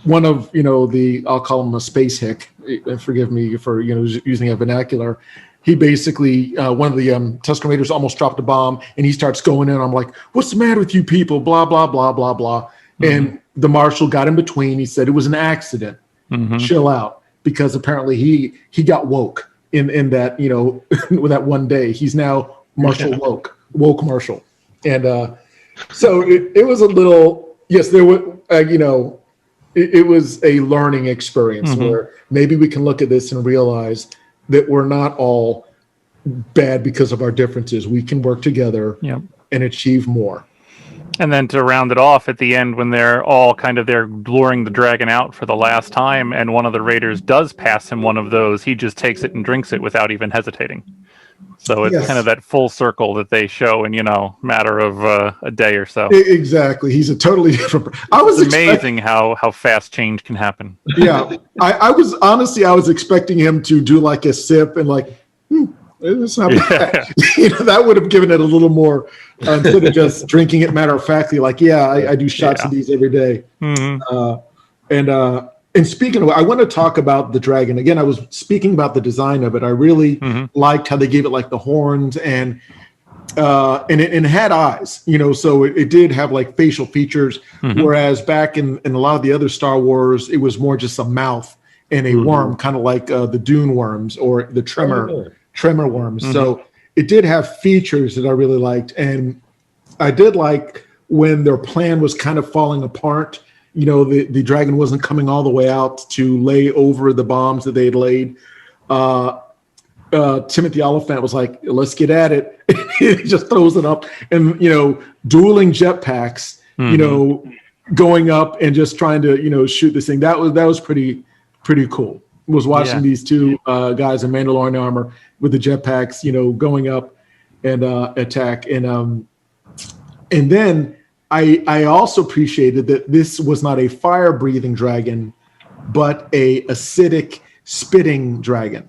one of, I'll call him a space hick, forgive me for, using a vernacular. He basically, one of the Tusken Raiders almost dropped a bomb, and he starts going in. I'm like, what's the matter with you people? Blah, blah, blah, blah, blah. And the marshal got in between. He said it was an accident. Chill out. Because apparently he got woke in that, with that one day. He's now Marshal woke Marshal. And so it was a little, yes, there were, it was a learning experience where maybe we can look at this and realize that we're not all bad because of our differences. We can work together and achieve more. And then to round it off at the end, when they're all they're luring the dragon out for the last time, and one of the raiders does pass him one of those, he just takes it and drinks it without even hesitating. So it's Yes. kind of that full circle that they show in, matter of a day or so. Exactly. He's a totally different. It's amazing how fast change can happen. Yeah, I was expecting him to do like a sip and like, it's not bad. That would have given it a little more instead of just drinking it matter of factly. Like, yeah, I do shots of these every day. And speaking of, I want to talk about the dragon again. I was speaking about the design of it. I really liked how they gave it like the horns and it had eyes, so it did have like facial features. Whereas back in a lot of the other Star Wars, it was more just a mouth and a worm, kind of like the Dune worms or the Tremor worms. So it did have features that I really liked, and I did like when their plan was kind of falling apart. The dragon wasn't coming all the way out to lay over the bombs that they had laid. Timothy Oliphant was like, let's get at it. He just throws it up and, dueling jetpacks, going up and just trying to, shoot this thing. That was pretty cool. Was watching these two guys in Mandalorian armor with the jetpacks, going up and attack. And then I also appreciated that this was not a fire-breathing dragon, but a acidic spitting dragon.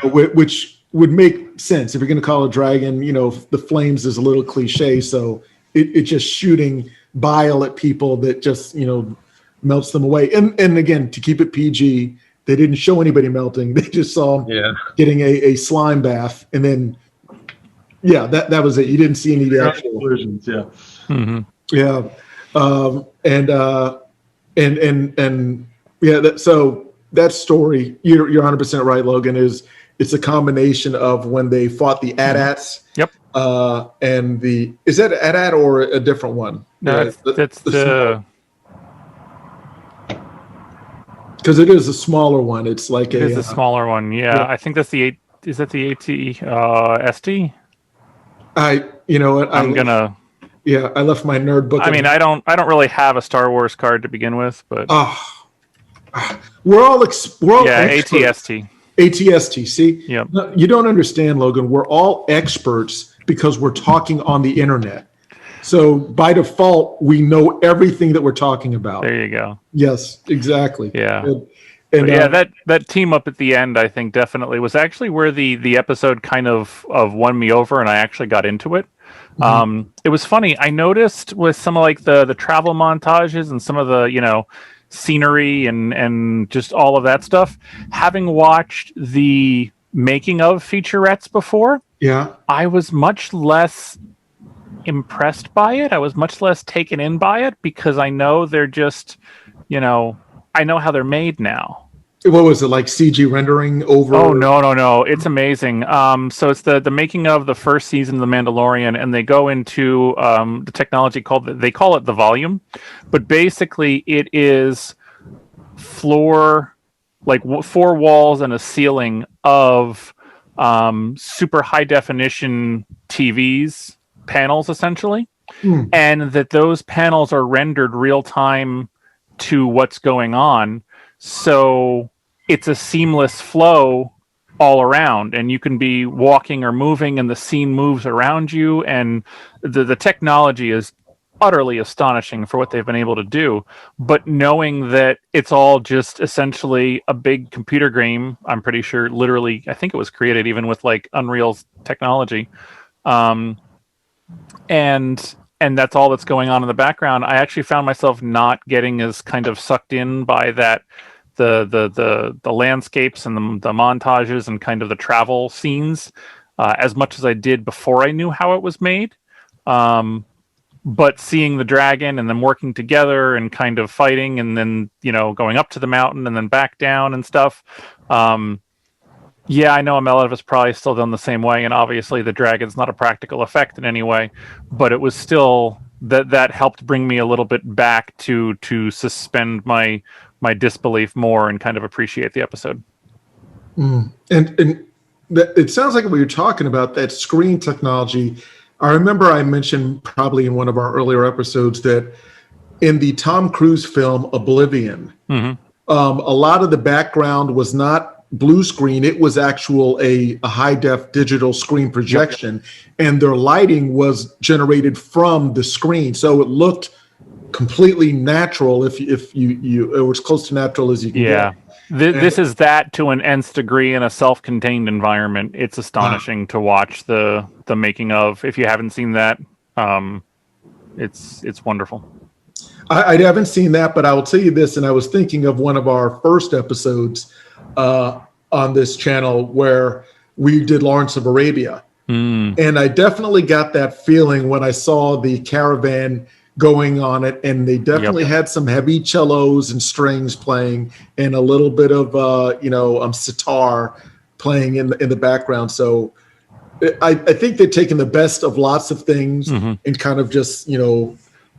Which would make sense if you're going to call a dragon. The flames is a little cliche, so it's just shooting bile at people that just melts them away. And again, to keep it PG, they didn't show anybody melting. They just saw getting a slime bath, and then that was it. You didn't see any of the actual versions. So that story, you're 100% right, Logan, it's a combination of when they fought the AT-ATs. Yep. And is that AT-AT or a different one? No, that's the because it is a smaller one. It's like it is a smaller one. Yeah, I think that's the is that the AT-ST? You know what? I'm gonna. Yeah, I left my nerd book. I mean, I don't really have a Star Wars card to begin with, but we're all experts. AT-ST. AT-ST. See, yep. You don't understand, Logan. We're all experts because we're talking on the internet. So by default, we know everything that we're talking about. There you go. Yes, exactly. Yeah. And that team up at the end, I think, definitely was actually where the episode kind of won me over, and I actually got into it. Mm-hmm. It was funny. I noticed with some of like the travel montages and some of the scenery and just all of that stuff, having watched the making of featurettes before, I was much less impressed by it. I was much less taken in by it because I know they're just, I know how they're made now. What was it, like CG rendering over? Oh, no. It's amazing. So it's the making of the first season of The Mandalorian, and they go into the technology they call it the volume, but basically it is four walls and a ceiling of super high definition TVs, panels essentially, and that those panels are rendered real time to what's going on. So it's a seamless flow all around, and you can be walking or moving and the scene moves around you, and the technology is utterly astonishing for what they've been able to do. But knowing that it's all just essentially a big computer game, I'm pretty sure literally, I think it was created even with like Unreal's technology. And that's all that's going on in the background. I actually found myself not getting as kind of sucked in by that, the landscapes and the montages and kind of the travel scenes as much as I did before I knew how it was made. But seeing the dragon and them working together and kind of fighting and then, going up to the mountain and then back down and stuff. I know a lot of us probably still done the same way, and obviously the dragon's not a practical effect in any way, but it was still that helped bring me a little bit back to suspend my disbelief more and kind of appreciate the episode. And it sounds like what you're talking about, that screen technology. I remember I mentioned probably in one of our earlier episodes that in the Tom Cruise film Oblivion, a lot of the background was not blue screen. It was a high def digital screen projection, and their lighting was generated from the screen, so it looked completely natural. If you it was close to natural as you can get. This is that to an nth degree in a self-contained environment. It's astonishing to watch the making of. If you haven't seen that, it's wonderful. I haven't seen that, but I will tell you this, and I was thinking of one of our first episodes on this channel where we did Lawrence of Arabia. And I definitely got that feeling when I saw the caravan going on it, and they definitely had some heavy cellos and strings playing and a little bit of sitar playing in the background. So I think they're taking the best of lots of things and kind of just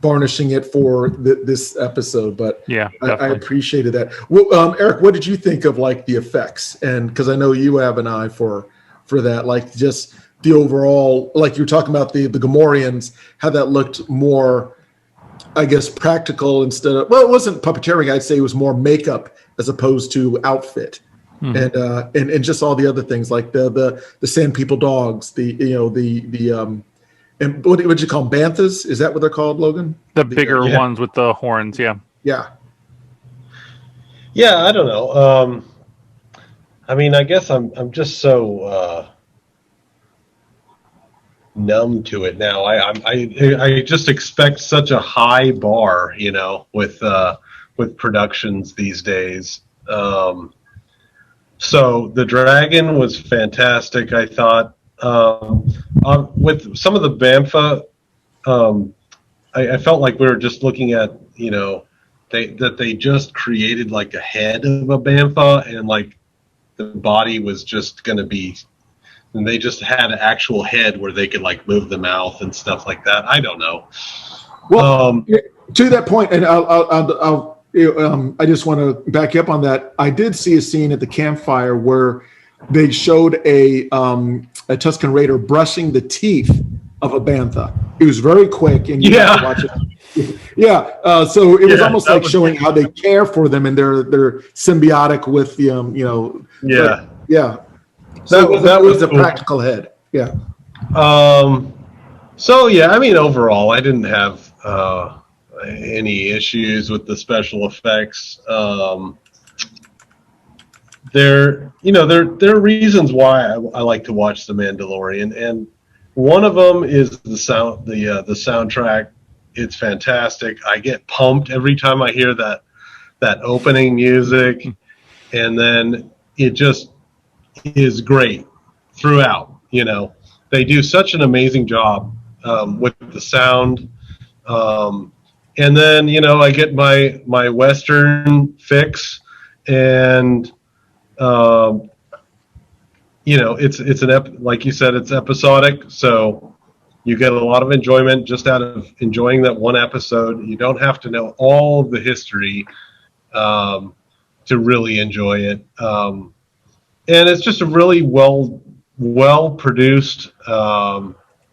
varnishing it for this episode. But I appreciated that. Well, Eric, what did you think of like the effects? And because I know you have an eye for that, like just the overall, like you were talking about the Gamorreans, how that looked more, I guess, practical instead of, well, it wasn't puppeteering. I'd say it was more makeup as opposed to outfit. And just all the other things like the Sand People dogs, and what would you call them? Banthas? Is that what they're called, Logan? The bigger ones with the horns, Yeah, I don't know. I mean, I guess I'm just so numb to it now. I just expect such a high bar, with productions these days. So the dragon was fantastic, I thought. With some of the Bamfa, I felt like we were just looking at, they just created like a head of a Bamfa, and like the body was just going to be, and they just had an actual head where they could like move the mouth and stuff like that. I don't know. Well, to that point, and I just want to back you up on that. I did see a scene at the campfire where they showed a Tusken Raider brushing the teeth of a bantha. It was very quick, and you have to watch it. So it was almost like showing how they care for them, and they're symbiotic with the So that was a practical head. Yeah. So yeah, I mean, overall, I didn't have any issues with the special effects. There are reasons why I like to watch The Mandalorian, and one of them is the soundtrack. It's fantastic. I get pumped every time I hear that opening music, and then it just is great throughout. They do such an amazing job with the sound. And then, I get my Western fix, and it's like you said, it's episodic, so you get a lot of enjoyment just out of enjoying that one episode. You don't have to know all of the history to really enjoy it, and it's just a really well produced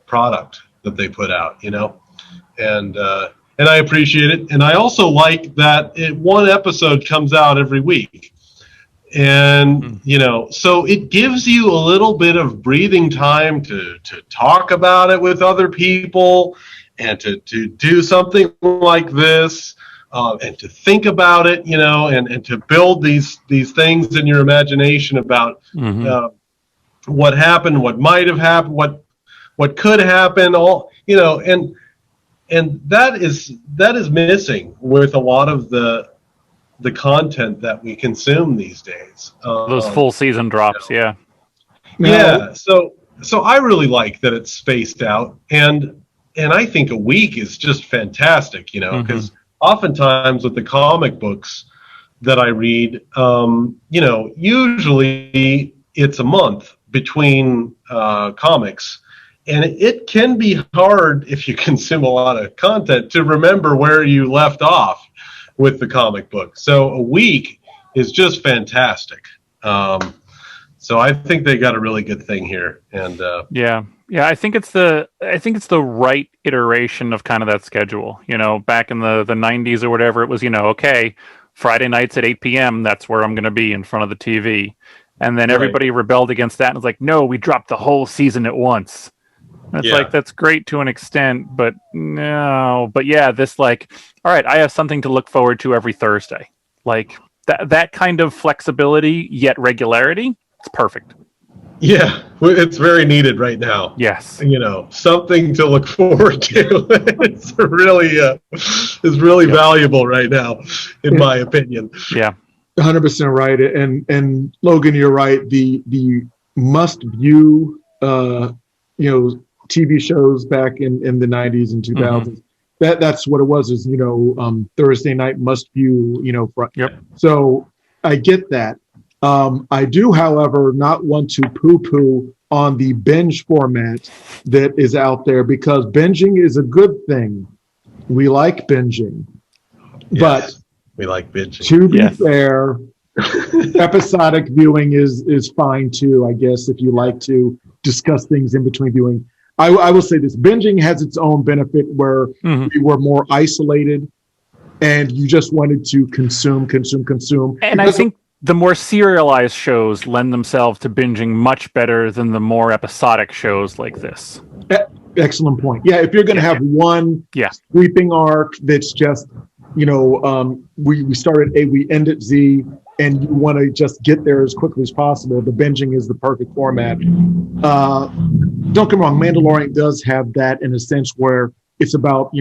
product that they put out, and I appreciate it. And I also like that one episode comes out every week. And, so it gives you a little bit of breathing time to talk about it with other people, and to do something like this, and to think about it, and to build these things in your imagination about what happened, what might have happened, what could happen, and that is missing with a lot of the content that we consume these days. Those full season drops, Yeah. So I really like that it's spaced out, and I think a week is just fantastic, because oftentimes with the comic books that I read, usually it's a month between comics. And it can be hard, if you consume a lot of content, to remember where you left off with the comic book. So a week is just fantastic. So I think they got a really good thing here. And I think it's the right iteration of kind of that schedule. Back in the 90s or whatever, it was, okay, Friday nights at 8 p.m. That's where I'm going to be in front of the TV. And then Right. everybody rebelled against that and was like, no, we dropped the whole season at once. And it's Yeah. like, that's great to an extent, but no. But yeah, this like, all right, I have something to look forward to every Thursday. Like that kind of flexibility yet regularity, it's perfect. Yeah, it's very needed right now. Yes. Something to look forward to. It's really valuable right now, in my opinion. Yeah. 100% right. And Logan, you're right. The must view, TV shows back in the 90s and 2000s. That's what it was, is, Thursday night must view, Yep. So I get that. I do, however, not want to poo-poo on the binge format that is out there, because binging is a good thing. We like binging. Yes, But we like binging. to be fair, episodic viewing is fine too, I guess, if you like to discuss things in between viewing. I will say this: binging has its own benefit, where we were more isolated and you just wanted to consume. And I think the more serialized shows lend themselves to binging much better than the more episodic shows like this. Excellent point. Yeah, if you're going to have one sweeping arc that's just, we start at A, we end at Z, and you want to just get there as quickly as possible, the binging is the perfect format. Don't get me wrong, Mandalorian does have that in a sense, where it's about,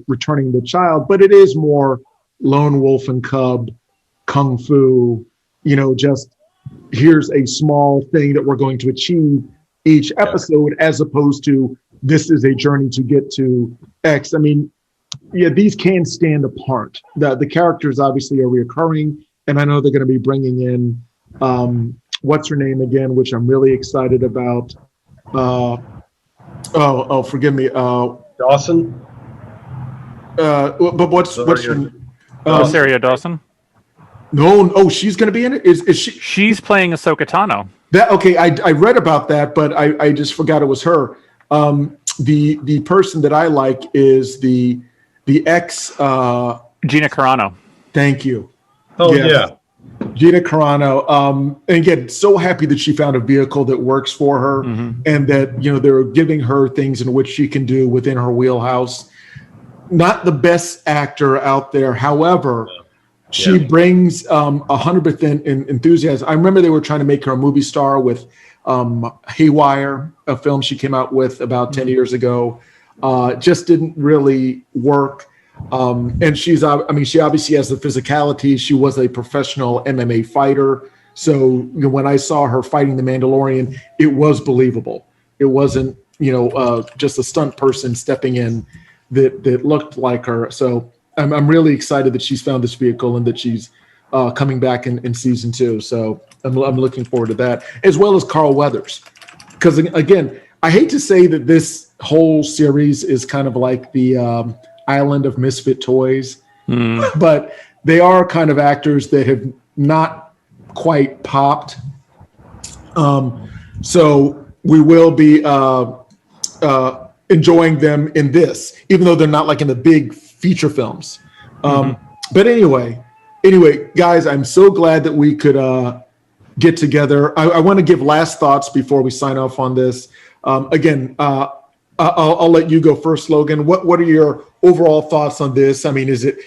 returning the child, but it is more lone wolf and cub, kung fu, just here's a small thing that we're going to achieve each episode, as opposed to this is a journey to get to X. I mean, these can stand apart. The characters obviously are reoccurring, and I know they're going to be bringing in what's her name again, which I'm really excited about. Forgive me. Dawson. But what's her? Rosario Dawson. No, she's going to be in it. Is she? She's playing Ahsoka Tano. I read about that, but I just forgot it was her. The person that I like is the ex Gina Carano. Thank you. Oh yeah. Gina Carano. And again, so happy that she found a vehicle that works for her, and that they're giving her things in which she can do within her wheelhouse. Not the best actor out there, however, she brings 100% enthusiasm. I remember they were trying to make her a movie star with Haywire, a film she came out with about 10 years ago. Just didn't really work. And she obviously has the physicality. She was a professional MMA fighter. So when I saw her fighting the Mandalorian, it was believable. It wasn't, just a stunt person stepping in that looked like her. So I'm really excited that she's found this vehicle and that she's coming back in season 2. So I'm looking forward to that, as well as Carl Weathers. Because again, I hate to say that this whole series is kind of like the island of misfit toys, but they are kind of actors that have not quite popped. So we will be enjoying them in this, even though they're not like in the big feature films. But anyway, guys, I'm so glad that we could get together. I want to give last thoughts before we sign off on this. Again, I'll let you go first, Logan. What are your overall thoughts on this? I mean, is it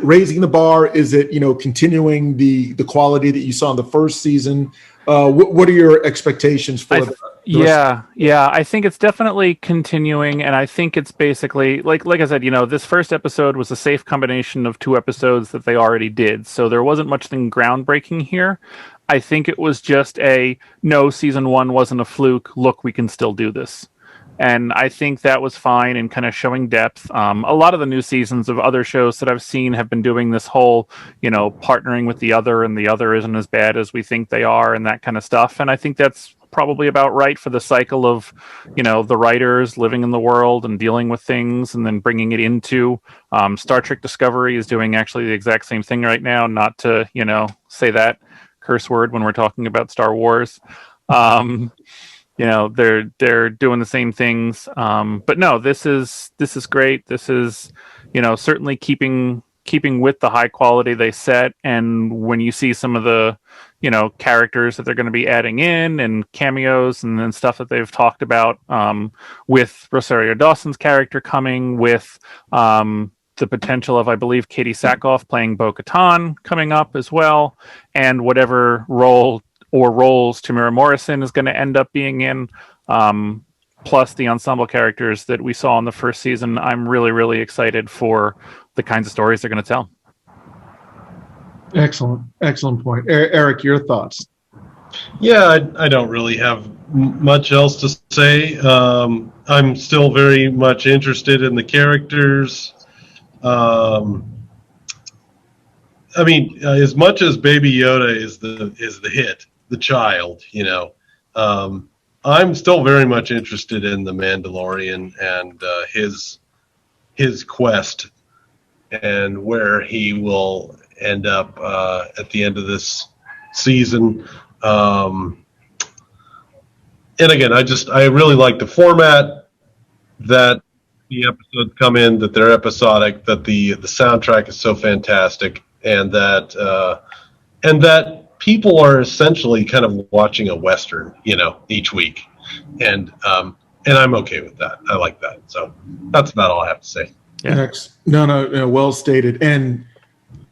raising the bar? Is it continuing the quality that you saw in the first season? What are your expectations for the I think it's definitely continuing, and I think it's basically like I said, this first episode was a safe combination of 2 episodes that they already did, so there wasn't much thing groundbreaking here. I think it was just season 1 wasn't a fluke. Look, we can still do this. And I think that was fine and kind of showing depth. A lot of the new seasons of other shows that I've seen have been doing this whole, partnering with the other, and the other isn't as bad as we think they are, and that kind of stuff. And I think that's probably about right for the cycle of, the writers living in the world and dealing with things and then bringing it into. Star Trek Discovery is doing actually the exact same thing right now, not to, say that curse word when we're talking about Star Wars. They're doing the same things. But no, this is great. This is, certainly keeping with the high quality they set. And when you see some of the, characters that they're going to be adding in and cameos and then stuff that they've talked about, with Rosario Dawson's character coming, with the potential of, I believe, Katie Sackhoff playing Bo-Katan coming up as well, and whatever role or roles Tamira Morrison is going to end up being in, plus the ensemble characters that we saw in the first season. I'm really, really excited for the kinds of stories they're going to tell. Excellent point. Eric, your thoughts? Yeah, I don't really have much else to say. I'm still very much interested in the characters. As much as Baby Yoda is the hit, the child, I'm still very much interested in the Mandalorian and his quest and where he will end up at the end of this season. And again, I really like the format that the episodes come in, that they're episodic, that the soundtrack is so fantastic, and that people are essentially kind of watching a Western, each week. And I'm okay with that. I like that. So that's about all I have to say. Yeah. No, well stated. And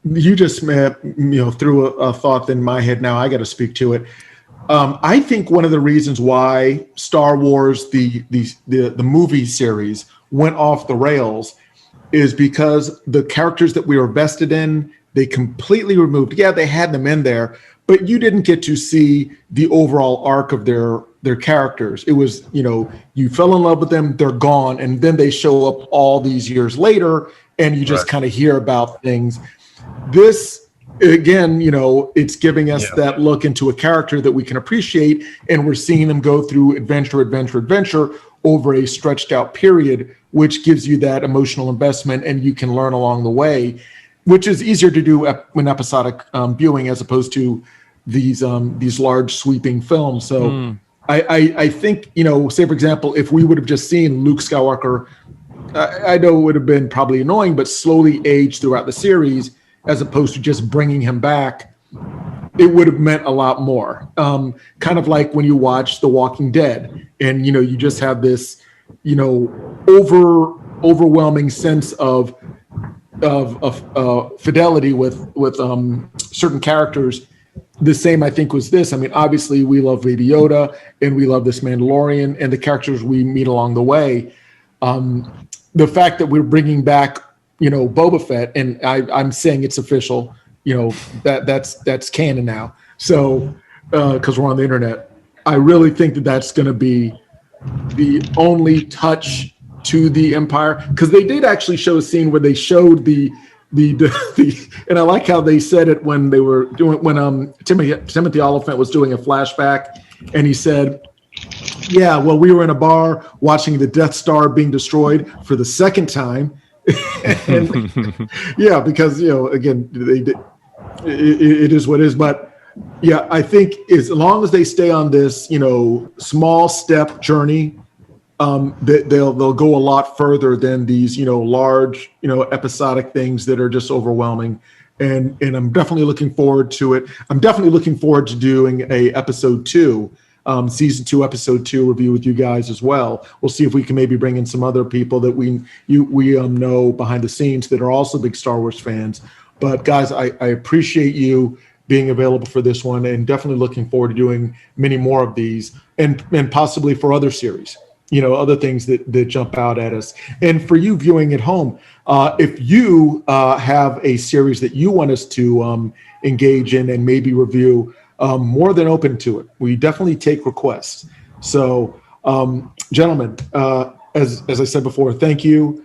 you just threw a thought in my head. Now I got to speak to it. I think one of the reasons why Star Wars, the movie series, went off the rails is because the characters that we were vested in, they completely removed. Yeah, they had them in there, but you didn't get to see the overall arc of their characters. It was, you fell in love with them, they're gone, and then they show up all these years later, and you just kind of hear about things. This, again, it's giving us that look into a character that we can appreciate, and we're seeing them go through adventure over a stretched out period, which gives you that emotional investment, and you can learn along the way, which is easier to do when episodic viewing as opposed to these large sweeping films. So I think, say for example, if we would have just seen Luke Skywalker, I know it would have been probably annoying, but slowly age throughout the series, as opposed to just bringing him back, it would have meant a lot more. Kind of like when you watch The Walking Dead, and you just have this, overwhelming sense of fidelity with certain characters. The same, I think, was this. I mean, obviously, we love Baby Yoda, and we love this Mandalorian, and the characters we meet along the way. The fact that we're bringing back, Boba Fett, and I'm saying it's official. That's canon now. So, because we're on the internet, I really think that that's going to be the only touch to the Empire, because they did actually show a scene where they showed the and I like how they said it when they were doing Timothy Oliphant was doing a flashback, and he said, "Yeah, well, we were in a bar watching the Death Star being destroyed for the second time." And, yeah, because again, it is what it is. But yeah, I think as long as they stay on this small step journey, they'll go a lot further than these large episodic things that are just overwhelming. And I'm definitely looking forward to it. I'm definitely looking forward to doing a episode 2. Season 2, episode 2 review with you guys as well. We'll see if we can maybe bring in some other people that we know behind the scenes that are also big Star Wars fans. But guys, I appreciate you being available for this one, and definitely looking forward to doing many more of these, and possibly for other series, other things that jump out at us. And for you viewing at home, if you have a series that you want us to engage in and maybe review, more than open to it. We definitely take requests. So, gentlemen, as I said before, thank you.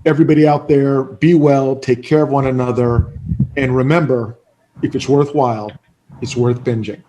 Everybody out there, be well, take care of one another, and remember, if it's worthwhile, it's worth binging.